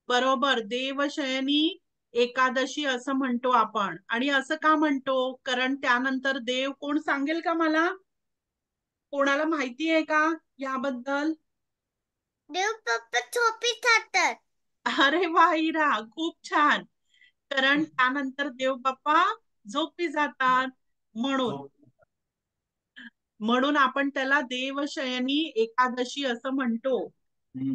बरोबर, देवशयनी एकादशी असं म्हणतो आपण. आणि असं का म्हणतो? कारण त्यानंतर देव कोण सांगेल का मला? कोणाला माहिती आहे का याबद्दल? देव पप्पा झोपी खातात. अरे वा हिरा, खूप छान. कारण त्यानंतर देव बाप्पा झोपी जातात म्हणून आपण त्याला देवशयनी एकादशी असं म्हणतो.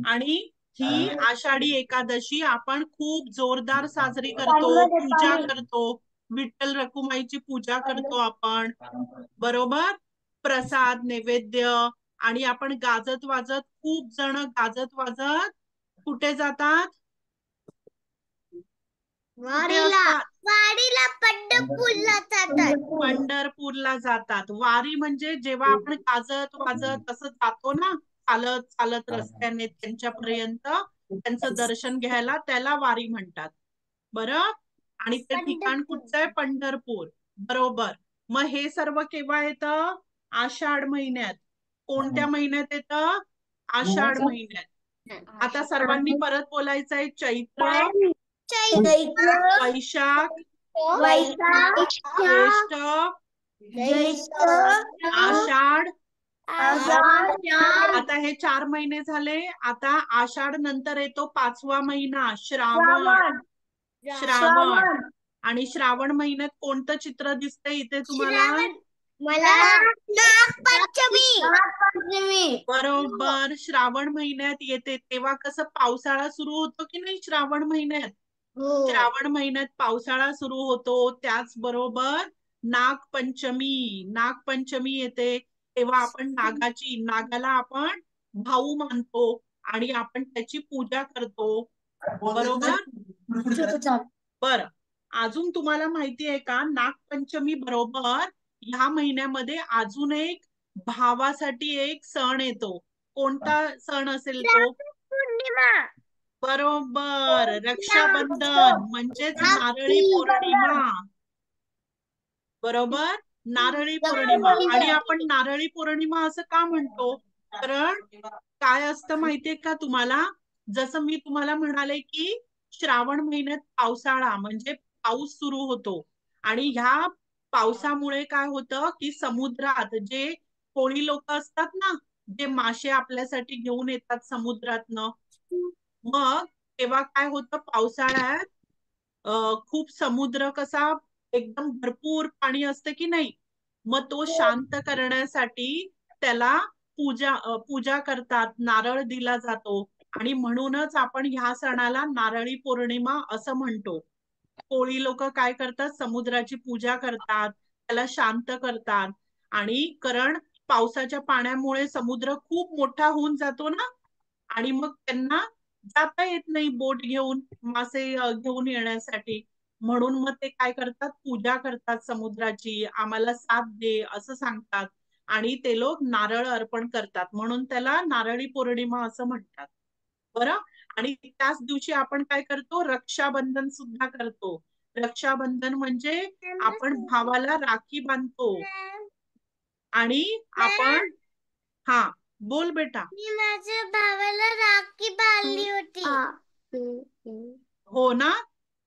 आणि ही आषाढी एकादशी आपण खूप जोरदार साजरी करतो, पूजा करतो, विठ्ठल रखुमाईची पूजा करतो आपण, बरोबर. प्रसाद नैवेद्य आणि आपण गाजत वाजत, खूप जण गाजत वाजत कुठे जातात, कुठे असतात, वाडीला पंढरपूरला जातात. पंढरपूरला जातात. वारी म्हणजे जेव्हा आपण गाजत वाजत असं जातो ना, चालत चालत रस्त्याने त्यांच्यापर्यंत त्यांचं दर्शन घ्यायला, त्याला वारी म्हणतात. बरं. आणि ते ठिकाण कुठचं आहे, पंढरपूर, बरोबर. मग हे सर्व केव्हा येतं, आषाढ महिन्यात. कोणत्या महिन्यात येतं, आषाढ महिन्यात. आता सर्वांनी परत बोलायचं आहे, चैत्र, वैशाख, ज्येष्ठ, आषाढ. आता हे 4 महिने झाले. आता आषाढ नंतर येतो 5वा महिना, श्रावण. श्रावण. आणि श्रावण महिन्यात कोणतं चित्र दिसतंय इथे तुम्हाला, मला नागपंचमी. बरोबर. श्रावण महिन्यात येते. तेव्हा कसं पावसाळा सुरू होतो की नाही श्रावण महिन्यात, श्रावण महिन्यात पावसाळा सुरू होतो. त्याचबरोबर नागपंचमी, नागपंचमी येते. तेव्हा आपण नागाला आपण भाऊ मानतो आणि आपण त्याची पूजा करतो, बरोबर. बर. अजून तुम्हाला माहिती आहे का, नागपंचमी बरोबर ह्या महिन्यामध्ये अजून एक भावासाठी एक सण येतो. कोणता सण असेल तो, पौर्णिमा. बरोबर, रक्षाबंधन म्हणजेच नारळी पौर्णिमा, बरोबर. नारळी पौर्णिमा. आणि आपण नारळी पौर्णिमा असं का म्हणतो, कारण काय असतं माहितीये का तुम्हाला, जसं मी तुम्हाला म्हणाले की श्रावण महिन्यात पावसाळा म्हणजे पाऊस सुरू होतो आणि ह्या पावसामुळे काय होतं की समुद्रात जे कोळी लोक असतात ना, जे मासे आपल्यासाठी घेऊन येतात समुद्रातनं, मग तेव्हा काय होतं पावसाळ्यात, खूप समुद्र कसा एकदम भरपूर पाणी असतं की नाही, मग तो शांत करण्यासाठी त्याला पूजा करतात, नारळ दिला जातो आणि म्हणूनच आपण ह्या सणाला नारळी पौर्णिमा असं म्हणतो. कोळी लोक काय करतात, समुद्राची पूजा करतात, त्याला शांत करतात. आणि कारण पावसाच्या पाण्यामुळे समुद्र खूप मोठा होऊन जातो ना, आणि मग त्यांना जाता येत नाही बोट घेऊन मासे घेऊन येण्यासाठी, म्हणून मग ते काय करतात, पूजा करतात समुद्राची, आम्हाला साथ दे असं सांगतात आणि ते लोक नारळ अर्पण करतात, म्हणून त्याला नारळी पौर्णिमा असं म्हणतात, बरं. आणि त्याच दिवशी आपण काय करतो, रक्षाबंधन सुद्धा करतो. रक्षाबंधन म्हणजे आपण भावाला राखी बांधतो आणि आपण, हा बोल बेटा. मी माझ्या भावाला राखी बांधली होती. हो ना,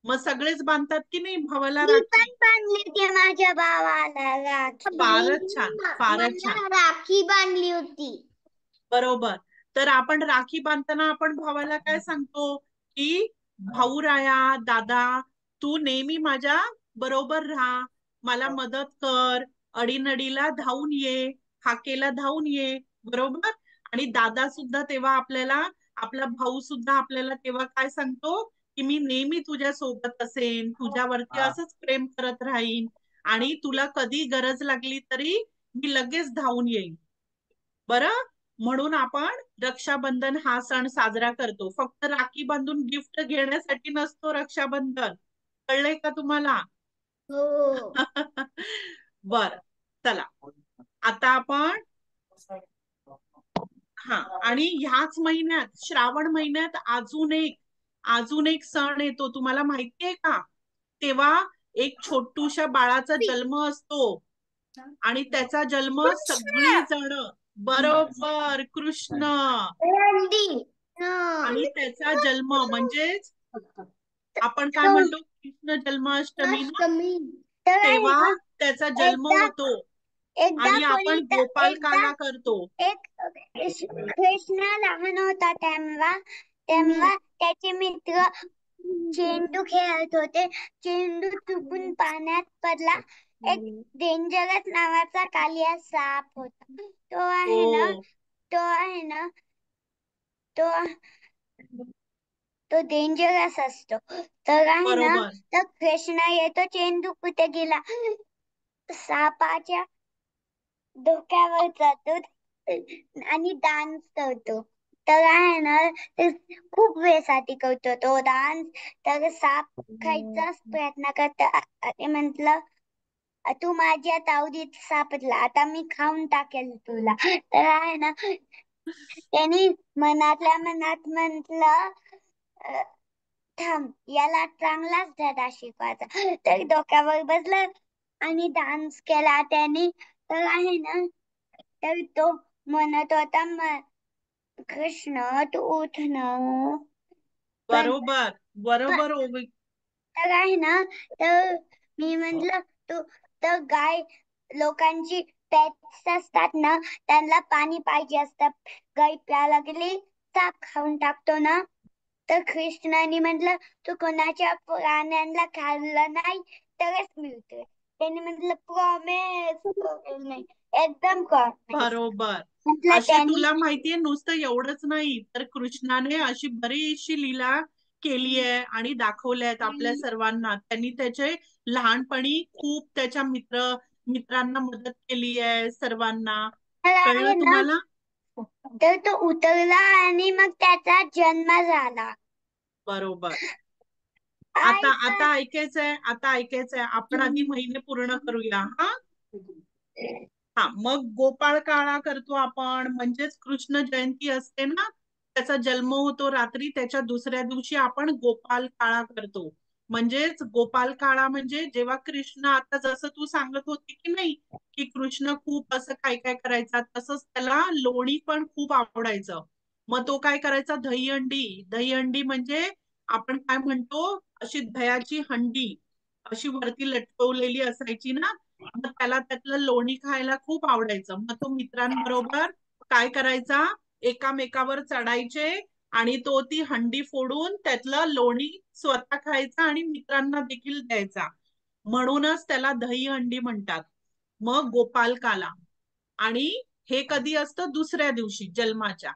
मग सगळेच बांधतात की नाही भावाला मी राखी, पण बांधली होती माझ्या भावाला राखी. फारच छान, फारच छान, मला राखी बांधली होती. बरोबर. तर आपण राखी बांधताना आपण भावाला काय सांगतो की, भाऊ राया, दादा, तू नेहमी माझ्या बरोबर राहा, मला मदत कर, अडीनडीला धावून ये, हाकेला धावून ये, बरोबर. आणि दादा सुद्धा तेव्हा आपल्याला, आपला भाऊ सुद्धा आपल्याला तेव्हा काय सांगतो की मी नेहमी तुझ्या सोबत असेन, तुझ्यावरती असंच प्रेम करत राहीन आणि तुला कधी गरज लागली तरी मी लगेच धावून येईन, बरं. म्हणून आपण रक्षाबंधन हा सण साजरा करतो. फक्त राखी बांधून गिफ्ट घेण्यासाठी नसतो रक्षाबंधन, कळलंय का तुम्हाला? हो. बर. चला आता आपण, हा, आणि ह्याच महिन्यात श्रावण महिन्यात अजून एक सण येतो, तुम्हाला माहितीये का? तेव्हा एक छोटूशा बाळाचा जन्म असतो आणि त्याचा जन्म सगळी जण, बरोबर, कृष्ण. आणि त्याचा जन्म म्हणजेच आपण काय म्हणतो, कृष्ण जन्माष्टमी ना, तेव्हा त्याचा जन्म होतो आणि आपण गोपालकाला करतो. कृष्ण लहान होता तेव्हा त्याचे मित्र चेंडू खेळत होते. चेंडू चुकून पाण्यात पडला. एक डेंजरस नावाचा कालिया साप होता. तो आहे ना तो तो डेंजरस असतो. तर आहे ना, बरोबर. तर कृष्ण येतो, चेंडू कुठे गेला, सापाच्या डोक्यावर जातो आणि डान्स करतो. तर आहे ना, ते खूप वेळसाठी करतो तो डान्स. तर साप खायचाच प्रयत्न करतो आणि म्हटलं, तू माझ्या तावडीत सापडला, आता मी खाऊन टाकेल तुला. तर आहे ना, त्यांनी मनातल्या मनात म्हटलं, थांब, याला चांगलाच धडा शिकवायचा. तर डोक्यावर बसलं आणि डान्स केला त्याने. तर आहे ना, तर तो म्हणत होता, कृष्ण तू उठ ना. पण बरोबर बरोबर ओवी. तर आहे ना, तर मी म्हंटल, तू तर गाय लोकांची पेट्स असतात ना, त्यांना पाणी पाहिजे असतं. गाय प्यायला गेली, साप खाऊन टाकतो ना. तर कृष्णाने म्हटलं, तू कोणाच्या प्राण्यांना खाल्लं नाही तरच मिळतोय. त्याने म्हटलं, प्रॉमिस नाही, एकदम प्रॉमिस. बरोबर. म्हटलं असे त्यांनी तुला माहितीये, नुसतं एवढंच नाही तर कृष्णाने अशी बरीचशी लीला केली आहे आणि दाखवल्या आहेत आपल्या सर्वांना. त्यांनी त्याचे लहानपणी खूप त्याच्या मित्रांना मदत केली आहे सर्वांना. तर कळलं आहे ना, तुम्हाला? तर तो उतरला आणि मग त्याचा जन्म झाला. बरोबर. आता ऐका. आता ऐकायचंय, आता ऐकायचंय. आपण आधी महिने पूर्ण करूया हा. हा, मग गोपाळ काळा करतो आपण, म्हणजेच कृष्ण जयंती असते ना, त्याचा जन्म होतो रात्री, त्याच्या दुसऱ्या दिवशी आपण गोपाल काळा करतो. म्हणजेच गोपाल काळा म्हणजे जेव्हा कृष्ण, आता जसं तू सांगत होती की नाही, की कृष्ण खूप असं काय काय करायचा, तसंच त्याला लोणी पण खूप आवडायचं. मग तो काय करायचा, दहीहंडी. दहीहंडी म्हणजे आपण काय म्हणतो, अशी दह्याची हंडी अशी वरती लटकवलेली असायची ना, मग त्याला त्यातलं लोणी खायला खूप आवडायचं. मग तो मित्रांबरोबर काय करायचा, एकामेकावर चढायचे आणि तो ती हंडी फोडून त्यातलं लोणी स्वतः खायचा आणि मित्रांना देखील द्यायचा. म्हणूनच त्याला दही हंडी म्हणतात. मग गोपाल काला. आणि हे कधी असतं, दुसऱ्या दिवशी जन्माच्या.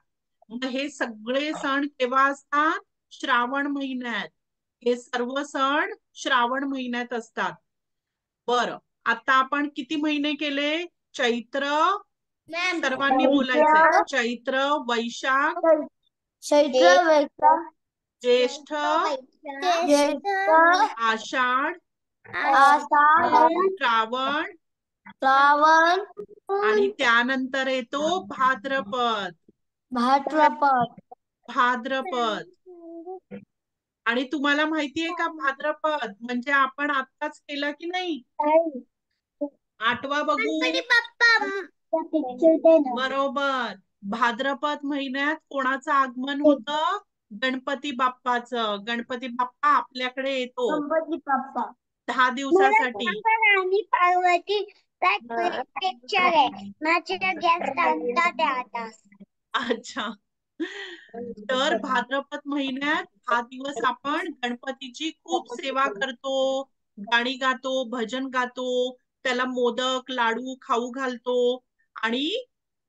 मग हे सगळे सण केव्हा असतात, श्रावण महिन्यात. हे सर्व सण श्रावण महिन्यात असतात. बरं, आता आपण किती महिने केले, चैत्र, सर्वांनी बोलायचंय, चैत्र, वैशाख, चैत्र, वैशाख, ज्येष्ठ, ज्येष्ठ, आषाढ, आषाढ, श्रावण श्रावण आणि त्यानंतर येतो भाद्रपद. भाद्रपद. भाद्रपद. आणि तुम्हाला माहितीये का, भाद्रपद म्हणजे आपण आत्ताच केलं की नाही, आठवा बघू. बरोबर. भाद्रपद महिन्यात कोणाचं आगमन होतं, गणपती बाप्पाचं. गणपती बाप्पा आपल्याकडे येतो गणपती बाप्पा. 10 मला दिवसासाठी. सांगा, राणी पार्वती पिक्चर आहे, माझ्या गेस्ट आणता त्या आता. अच्छा. तर भाद्रपद महिन्यात 10 दिवस आपण गणपतीची खूप सेवा करतो, गाणी गातो, भजन गातो, त्याला मोदक लाडू खाऊ घालतो आणि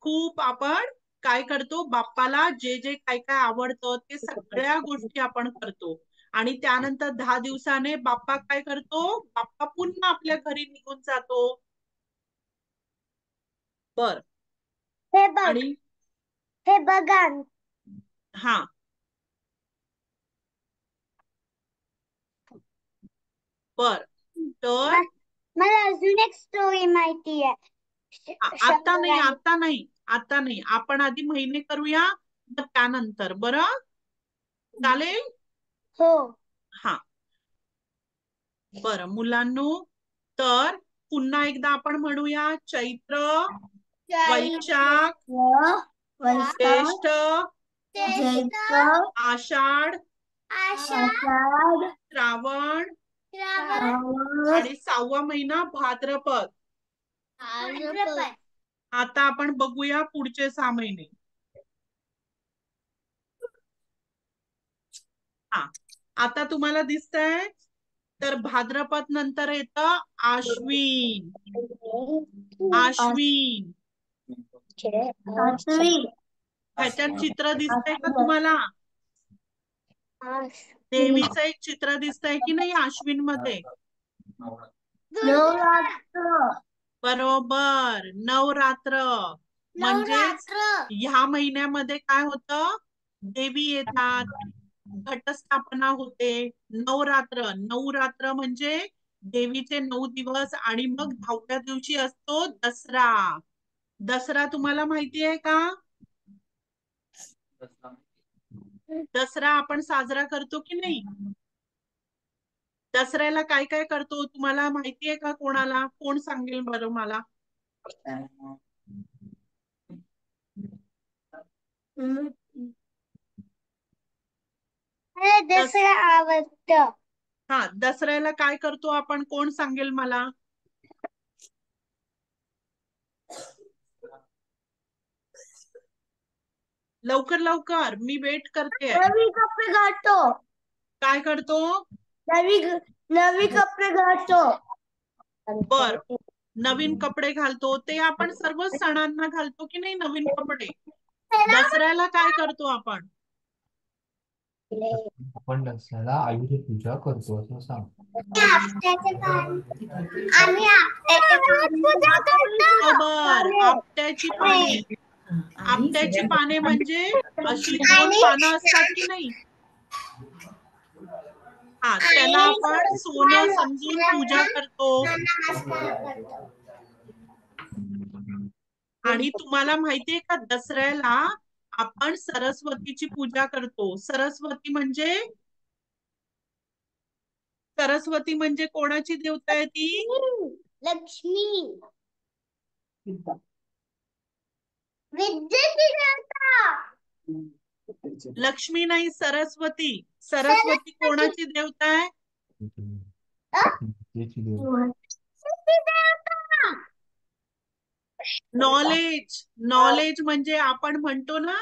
खूप आपण काय करतो, बाप्पाला जे जे काय काय आवडतं ते सगळ्या गोष्टी आपण करतो. आणि त्यानंतर 10 दिवसाने बाप्पा काय करतो, बाप्पा पुन्हा आपल्या घरी निघून जातो. बर. हे बघ, आणि हे बघा. हा, बर. तर मला अजून एक स्टोरी माहिती आहे. आता नाही, शंकराने. आता नाही, आता नाही. आपण आधी महिने करूया, मग त्यानंतर. बरं, चालेल. हो. हा, बरं मुलांनो, तर पुन्हा एकदा आपण म्हणूया, चैत्र, वैशाख, वैशाख, ज्येष्ठ, ज्येष्ठ, आषाढ, आषाढ, श्रावण श्रावण, आणि 6वा महिना भाद्रपद. आता आपण बघूया पुढचे 6 महिने. हा, आता तुम्हाला दिसतंय, तर भाद्रपद नंतर येतं आश्विन. आश्विन. आश्विन, ह्याच्यात चित्र दिसतंय का तुम्हाला? देवीचं एक चित्र दिसतंय की नाही अश्विन मध्ये? नवरात्र. बरोबर, नवरात्र. म्हणजेच ह्या महिन्यामध्ये काय होतं? देवी येतात, घटस्थापना होते, नवरात्र. नवरात्र म्हणजे देवीचे 9 दिवस आणि मग 10व्या दिवशी असतो दसरा. दसरा तुम्हाला माहिती आहे का? दसरा आपण साजरा करतो की नाही? दसऱ्याला काय काय करतो तुम्हाला माहिती आहे का? कोणाला? कोण सांगेल बरं मला? दसरा आवडतं. हा, दसऱ्याला काय करतो आपण? कोण सांगेल मला? लवकर लवकर, मी वेट करते. नवी कपडे घालतो. काय करतो? नवी कपडे घालतो. बर, नवीन कपडे घालतो. ते आपण सर्व सणांना घालतो की नाही नवीन कपडे? दसऱ्याला काय करतो आपण? आपण दसऱ्याला आयुध पूजा करतो असं सांग. आम्ही आपट्याचे पूजा करतो. बरोबर, आपट्याची पाने. आपट्याची पाने म्हणजे अशी 2 पानं असतात की नाही? हा, त्याला आपण सोनं समजून पूजा करतो. आणि तुम्हाला माहितीये का दसऱ्याला आपण सरस्वतीची पूजा करतो. सरस्वती म्हणजे कोणाची देवता आहे ती? लक्ष्मी. विद्येची देवता. लक्ष्मी नाही, सरस्वती. सरस्वती कोणाची देवता आहे? त्याची देव. नॉलेज म्हणजे आपण म्हणतो ना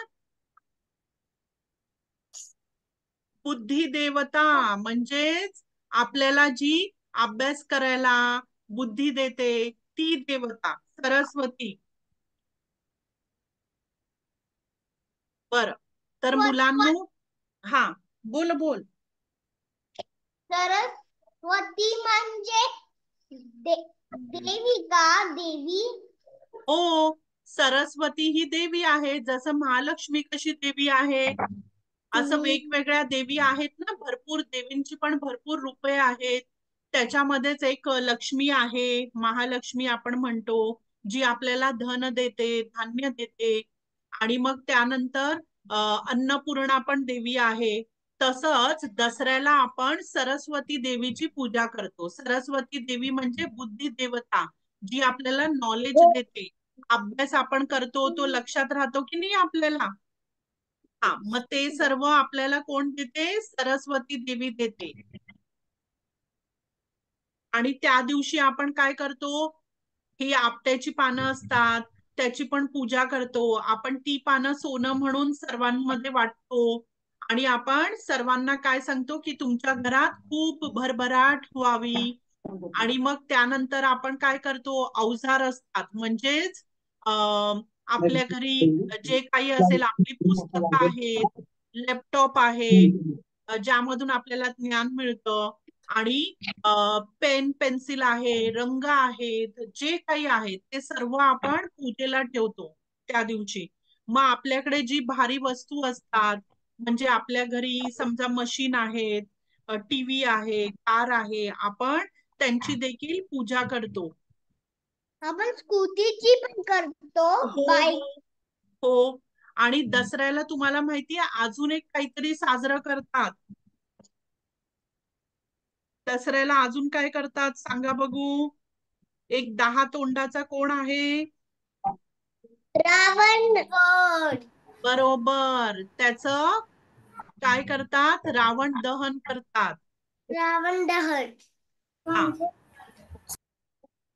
बुद्धी देवता. म्हणजेच आपल्याला जी अभ्यास करायला बुद्धी देते ती देवता सरस्वती. बर, तर मुलांनो, हा बोल. सरस्वती म्हणजे देवी का? देवी. हो, सरस्वती ही देवी आहे. जसं महालक्ष्मी कशी देवी आहे, असं वेगवेगळ्या देवी आहेत ना. भरपूर देवींची पण भरपूर रूपे आहेत. त्याच्यामध्येच एक लक्ष्मी आहे, महालक्ष्मी आपण म्हणतो, जी आपल्याला धन देते, धान्य देते. आणि मग त्यानंतर अन्नपूर्णा पण देवी आहे. तसंच दसऱ्याला आपण सरस्वती देवीची पूजा करतो. सरस्वती देवी म्हणजे बुद्धी देवता, जी आपल्याला नॉलेज देते. अभ्यास आपण करतो तो लक्षात राहतो की नाही आपल्याला? हा, मग ते सर्व आपल्याला कोण देते? सरस्वती देवी देते. आणि त्या दिवशी आपण काय करतो? ही आपट्याची पानं असतात, त्याची पण पूजा करतो. आपण ती पानं सोनं म्हणून सर्वांमध्ये वाटतो. आणि आपण सर्वांना काय सांगतो की तुमच्या घरात खूप भरभराट व्हावी. आणि मग त्यानंतर आपण काय करतो? अवजार असतात, म्हणजेच आपल्या घरी जे काही असेल, आपली पुस्तकं आहेत, लॅपटॉप आहे, ज्यामधून आपल्याला ज्ञान मिळतं. आणि पेन पेन्सिल आहे, रंग आहेत, जे काही आहे ते सर्व आपण पूजेला ठेवतो त्या दिवशी. मग आपल्याकडे जी भारी वस्तू असतात, म्हणजे आपल्या घरी समजा मशीन आहेत, टीव्ही आहे, कार आहे, आपण त्यांची देखील पूजा करतो. आपण स्कूटीची पण करतो. बाईक. हो. आणि दसऱ्याला तुम्हाला माहितीये अजून एक काहीतरी साजरं करतात. दसऱ्याला अजून काय करतात सांगा बघू? एक 10 तोंडाचा कोण आहे? रावण. बरोबर, त्याच काय करतात? रावण दहन करतात. रावण दहन. हा.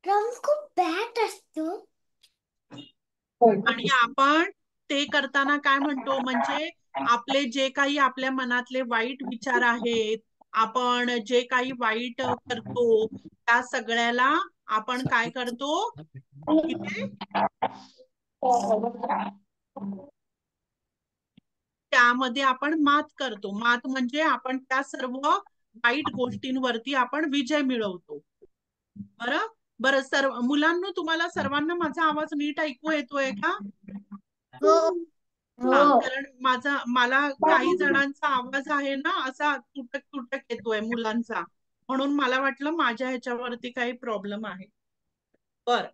रावण खूप बॅट असतो. आणि आपण ते करताना काय म्हणतो? म्हणजे आपले जे काही आपल्या मनातले वाईट विचार आहेत, आपण जे काही वाईट करतो त्या सगळ्याला आपण काय करतो? इथे त्यामध्ये आपण मात करतो. मात म्हणजे आपण त्या सर्व वाईट गोष्टींवरती आपण विजय मिळवतो. बरं बरं सर्व मुलांनो, तुम्हाला सर्वांना माझा आवाज नीट ऐकू येतोय का? हा, कारण मला काही जणांचा आवाज आहे ना असा तुटक तुटक येतोय मुलांचा, म्हणून मला वाटलं माझ्या ह्याच्यावरती काही प्रॉब्लेम आहे. बर,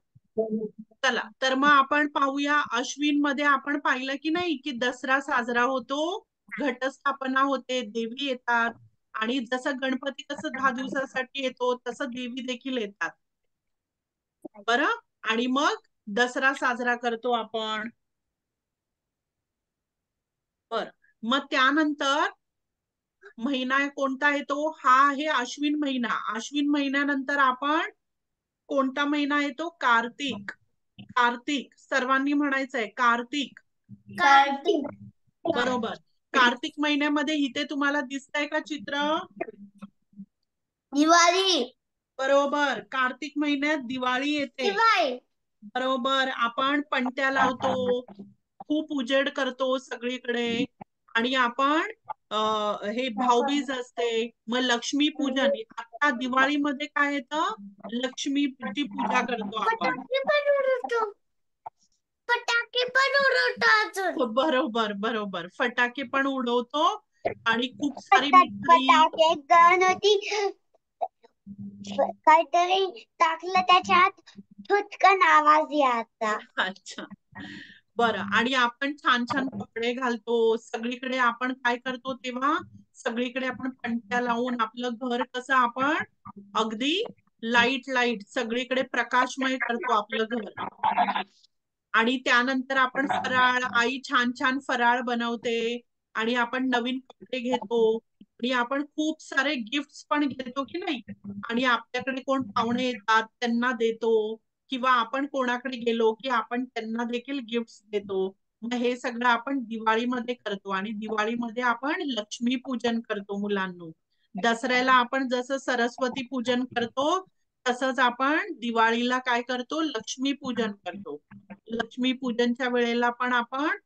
चला तर मग आपण पाहूया. अश्विन मध्ये आपण पाहिलं की नाही की दसरा साजरा होतो, घटस्थापना होते, देवी येतात, आणि जसं गणपती कसं 10 दिवसासाठी येतो तसं देवी देखील येतात. बरं, आणि मग दसरा साजरा करतो आपण. बर, मग त्यानंतर महिना कोणता येतो? हा आहे अश्विन महिना. अश्विन महिन्यानंतर आपण कोणता महिना येतो? कार्तिक. कार्तिक सर्वांनी म्हणायचंय, कार्तिक. कार्तिक. बरोबर. कार्तिक महिन्यामध्ये इथे तुम्हाला दिसतंय का चित्र? दिवाळी. बरोबर, कार्तिक महिन्यात दिवाळी येते. दिवाळी. बरोबर, आपण पणत्या लावतो, खूप उजेड करतो सगळीकडे, आणि आपण हे भाऊबीज असते, मग लक्ष्मी पूजन. आता दिवाळीमध्ये काय येतं? लक्ष्मीची पूजा करतो आपण. फटाके पण उडवतो. फटाके पण उडवतो अजून. बरोबर बरोबर, फटाके पण उडवतो आणि खूप सारी मिठाई. फटाके गणपती काहीतरी टाकलं त्याच्यात, फुटकन आवाज यायचा. अच्छा, बरं. आणि आपण छान छान कपडे घालतो सगळीकडे. आपण काय करतो तेव्हा? सगळीकडे आपण पणत्या लावून आपलं घर कसं आपण अगदी लाईट सगळीकडे प्रकाशमय करतो आपलं घर. आणि त्यानंतर आपण फराळ, आई छान छान फराळ बनवते, आणि आपण नवीन कपडे घेतो, आणि आपण खूप सारे गिफ्ट्स पण घेतो की नाही. आणि आपल्याकडे कोण पाहुणे येतात त्यांना देतो, किंवा आपण कोणाकडे गेलो की आपण त्यांना देखील गिफ्ट्स देतो. मग हे सगळं आपण दिवाळीमध्ये करतो, आणि दिवाळीमध्ये आपण लक्ष्मी पूजन करतो मुलांनो. दसऱ्याला आपण जसं सरस्वती पूजन करतो तसंच आपण दिवाळीला काय करतो? लक्ष्मी पूजन करतो. लक्ष्मी पूजनच्या वेळेला पण आपण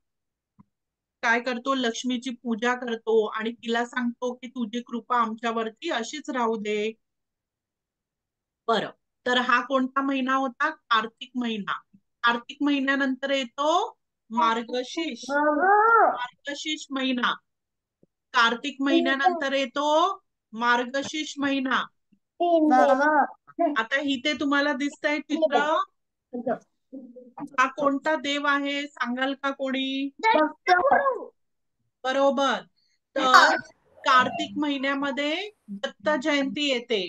काय करतो? लक्ष्मीची पूजा करतो, आणि तिला सांगतो की तुझी कृपा आमच्यावरती अशीच राहू दे. बरं, तर हा कोणता महिना होता? कार्तिक महिना. कार्तिक महिन्यानंतर येतो मार्गशीर्ष. मार्गशीर्ष महिना. कार्तिक महिन्यानंतर येतो मार्गशीर्ष महिना. आता इथे तुम्हाला दिसतंय चित्र. हा कोणता देव आहे सांगाल का कोणी? बरोबर. तर कार्तिक महिन्यामध्ये दत्त जयंती येते,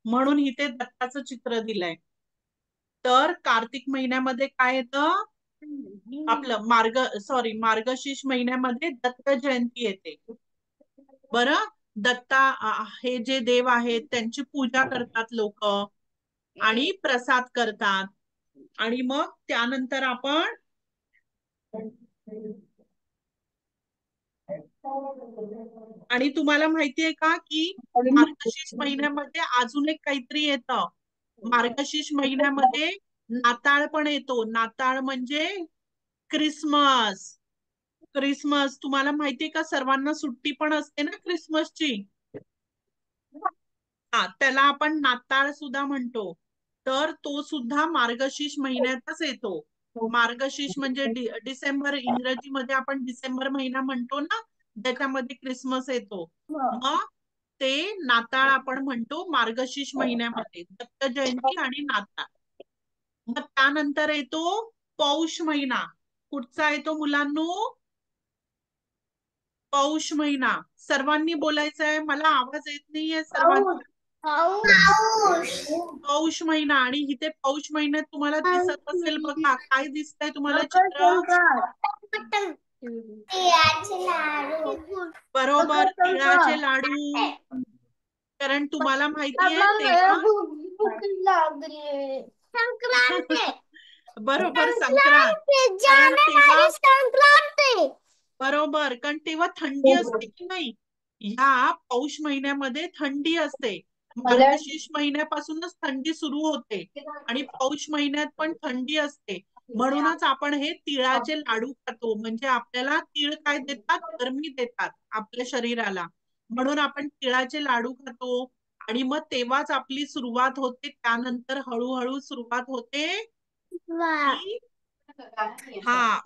म्हणून इथे दत्ताचं चित्र दिलंय. तर कार्तिक महिन्यामध्ये काय येतं? आपलं मार्गशीर्ष महिन्यामध्ये दत्त जयंती येते. बरं, दत्ता हे जे देव आहेत त्यांची पूजा करतात लोक, आणि प्रसाद करतात. आणि मग त्यानंतर आपण आणि तुम्हाला माहितीये का की मार्गशीर्ष महिन्यामध्ये अजून एक काहीतरी येतं. मार्गशीर्ष महिन्यामध्ये नाताळ पण येतो. नाताळ म्हणजे क्रिसमस. क्रिसमस तुम्हाला माहितीये का? सर्वांना सुट्टी पण असते ना क्रिसमसची. हा, त्याला आपण नाताळ सुद्धा म्हणतो. तर तो सुद्धा मार्गशीर्ष महिन्यातच येतो. मार्गशीर्ष म्हणजे डिसेंबर, इंग्रजीमध्ये आपण डिसेंबर महिना म्हणतो ना, त्याच्यामध्ये क्रिसमस येतो. मग ते नाताळ आपण म्हणतो मार्गशीर्ष महिन्यामध्ये, दत्त जयंती आणि नाताळ. मग त्यानंतर येतो पौष महिना. कुठचा येतो मुलांनो? पौष महिना. सर्वांनी बोलायचंय, मला आवाज येत नाहीये सर्वांचा. पौष महिना. आणि इथे पौष महिन्यात तुम्हाला दिसत असेल बघा, काय दिसतंय तुम्हाला चित्र? बरोबर, तिळाचे लाडू. कारण तुम्हाला माहितीये तेव्हा बरोबर संक्रांत. कारण तेव्हा बरोबर, कारण तेव्हा थंडी असते की नाही. ह्या पौष महिन्यामध्ये थंडी असते. मार्गशीर्ष महिन्यापासूनच थंडी सुरू होते, आणि पौष महिन्यात पण थंडी असते. म्हणूनच आपण हे तिळाचे लाडू खातो. म्हणजे आपल्याला तीळ काय देतात? गरमी देतात आपल्या शरीराला. म्हणून आपण तिळाचे लाडू खातो आणि मग तेव्हाच आपली सुरुवात होते. त्यानंतर हळूहळू सुरुवात होते की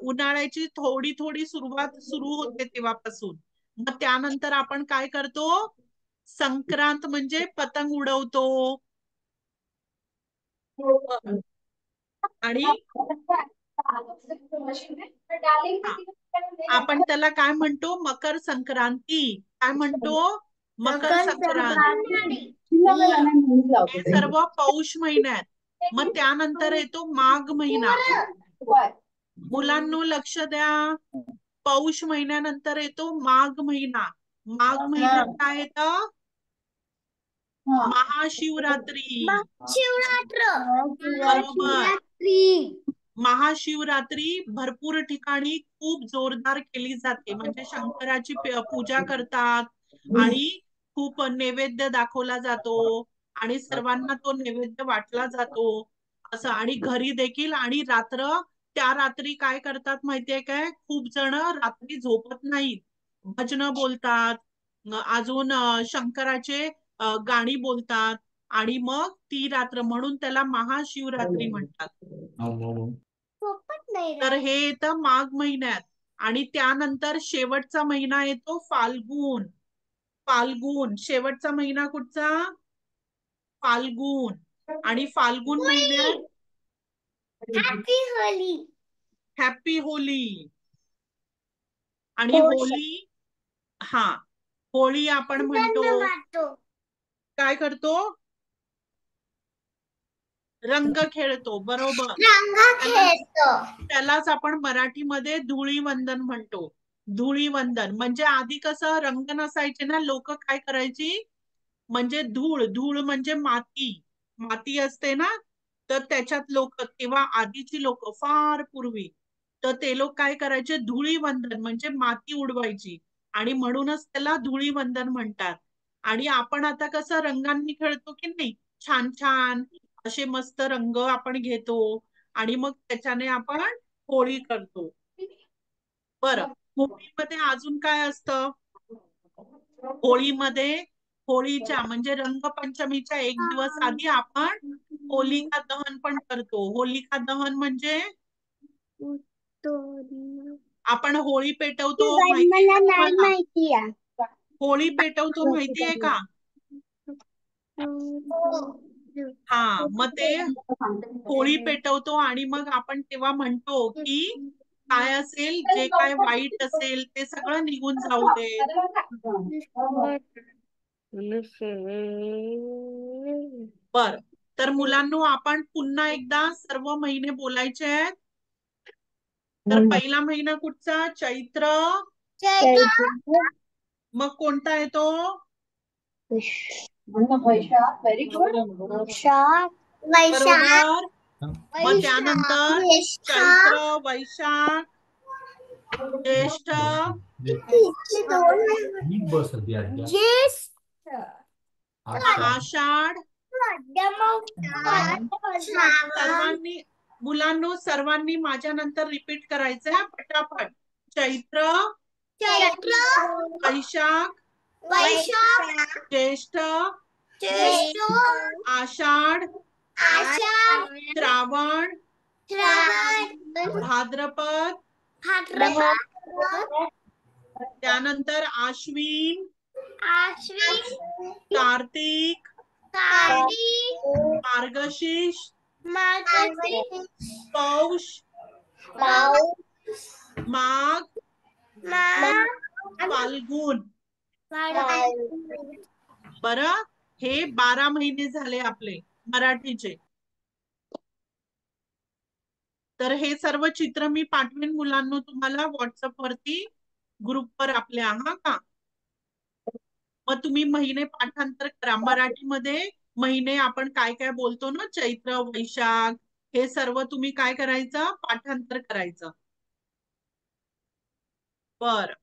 उन्हाळ्याची थोडी थोडी सुरुवात सुरू होते तेव्हापासून. मग त्यानंतर आपण काय करतो? संक्रांत म्हणजे पतंग उडवतो. आणि आपण त्याला काय म्हणतो? मकर संक्रांती. काय म्हणतो? मकर संक्रांत. हे सर्व पौष महिन्यात. मग त्यानंतर येतो माघ महिना. मुलांनो लक्ष द्या. पौष महिन्यानंतर येतो माघ महिना. माघ महिन्यात काय येतं? महाशिवरात्री. बरोबर. महाशिवरात्री भरपूर ठिकाणी खूप जोरदार केली जाते. म्हणजे शंकराची पूजा करतात आणि खूप नैवेद्य दाखवला जातो आणि सर्वांना तो नैवेद्य वाटला जातो असं. आणि घरी देखील. आणि त्या रात्री काय करतात माहितीये काय? खूप जण रात्री झोपत नाहीत, भजन बोलतात, अजून शंकराचे गाणी बोलतात आणि मग ती रात्र, म्हणून त्याला महाशिवरात्री म्हणतात. तर हे येतं माघ महिन्यात. आणि त्यानंतर शेवटचा महिना येतो फाल्गुन. फाल्गुन शेवटचा महिना कुठचा? फाल्गुन. आणि फाल्गुन महिन्यात हॅपी होली. आणि होली, होळी आपण म्हणतो. काय करतो? रंग खेळतो. बरोबर. त्यालाच आपण मराठीमध्ये धुळीवंदन म्हणतो. धुळीवंदन म्हणजे आधी कसं रंग नसायचे ना, लोक काय करायची? म्हणजे धूळ म्हणजे माती असते ना, तर त्याच्यात लोक, तेव्हा आधीची लोक फार पूर्वी, तर ते लोक काय करायचे? धुळीवंदन म्हणजे माती उडवायची आणि म्हणूनच त्याला धुळीवंदन म्हणतात. आणि आपण आता कसं रंगांनी खेळतो की नाही? छान छान असे मस्त रंग आपण घेतो आणि मग त्याच्याने आपण होळी करतो. बरं, होळीमध्ये अजून काय असतं? होळीच्या म्हणजे रंगपंचमीच्या एक दिवस आधी आपण होलिका दहन पण करतो. होलिका दहन म्हणजे आपण होळी पेटवतो. मला नाही माहिती. होळी पेटवतो माहितीये का? मग ते होळी पेटवतो आणि मग आपण तेव्हा म्हणतो की काय असेल, जे काय वाईट असेल ते सगळं निघून जाऊ दे. बर, तर मुलांनो आपण पुन्हा एकदा सर्व महिने बोलायचे आहेत. तर पहिला महिना कुठचा? चैत्र. मग कोणता येतो? Very good. बरोबर. मग त्यानंतर चैत्र, वैशाख, ज्येष्ठ, आषाढ. मुलांनो सर्वांनी माझ्या नंतर रिपीट करायचं पटापट. चैत्र, वैशाख, ज्येष्ठ, आषाढ, श्रावण, भाद्रपद, त्यानंतर आश्विन, कार्तिक, मार्गशीर्ष, पौष, माघ, फाल्गुन. बरं, हे 12 महिने झाले आपले मराठीचे. तर हे सर्व चित्र मी पाठवेन मुलांना तुम्हाला व्हॉट्सअप वरती, ग्रुपवर आपल्या. का मग तुम्ही महिने पाठांतर करा. मराठीमध्ये महिने आपण काय काय बोलतो ना, चैत्र, वैशाख, हे सर्व तुम्ही काय करायचं? पाठांतर करायचं. बर,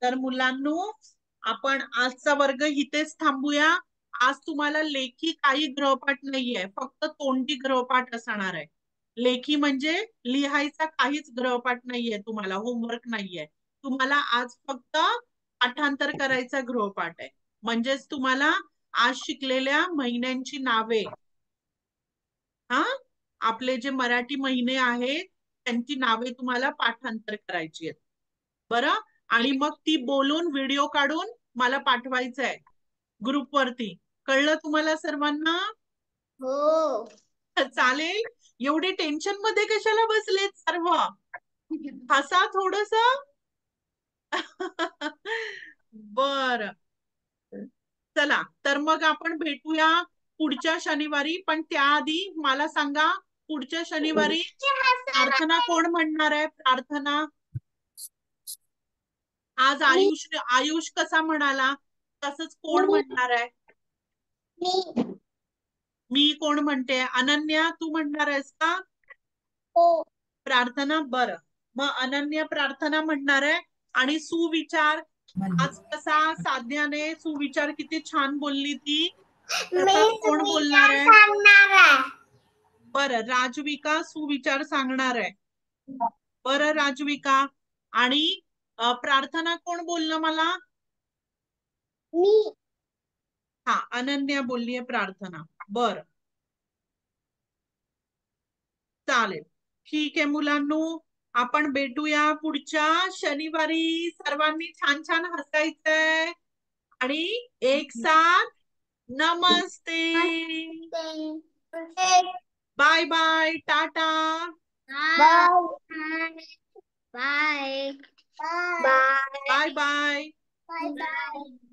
तर मुलांनो आपण आजचा वर्ग इथेच थांबूया. आज तुम्हाला लेखी काही गृहपाठ नाहीये, फक्त तोंडी गृहपाठ असणार आहे. लेखी म्हणजे लिहायचा काहीच गृहपाठ नाहीये, तुम्हाला होमवर्क नाहीये. तुम्हाला आज फक्त पाठांतर करायचा गृहपाठ आहे. म्हणजेच तुम्हाला आज शिकलेल्या महिन्यांची नावे, हा, आपले जे मराठी महिने आहेत त्यांची नावे तुम्हाला पाठांतर करायची आहेत. बरं, आणि मग ती बोलून व्हिडिओ काढून मला पाठवायचं आहे ग्रुपवरती. कळलं तुम्हाला सर्वांना? हो. चालेल. एवढे टेन्शन मध्ये कशाला बसलेत सर्व? हसा थोडस. बर, चला तर मग आपण भेटूया पुढच्या शनिवारी. पण त्याआधी मला सांगा, पुढच्या शनिवारी प्रार्थना कोण म्हणणार आहे? प्रार्थना आज आयुष कसा म्हणाला तसंच कोण म्हणणार आहे? मी कोण म्हणते? अनन्या तू म्हणणार आहेस का? हो. प्रार्थना. बरं, मग अनन्या प्रार्थना म्हणणार आहे. आणि सुविचार आज कसा साध्याने सुविचार किती छान बोलली ती, तसा कोण बोलणार आहे? बरं, राजविका सुविचार सांगणार आहे. बरं राजविका. आणि प्रार्थना कोण बोललं मला? मी. हा, अनन्या बोलली आहे प्रार्थना. बर, चालेल, ठीक आहे मुलांनो, आपण भेटूया पुढच्या शनिवारी. सर्वांनी छान छान हसायचंय आणि एक साथ नमस्ते. Bye bye, tata. Bye. Bye. Bye bye. Bye.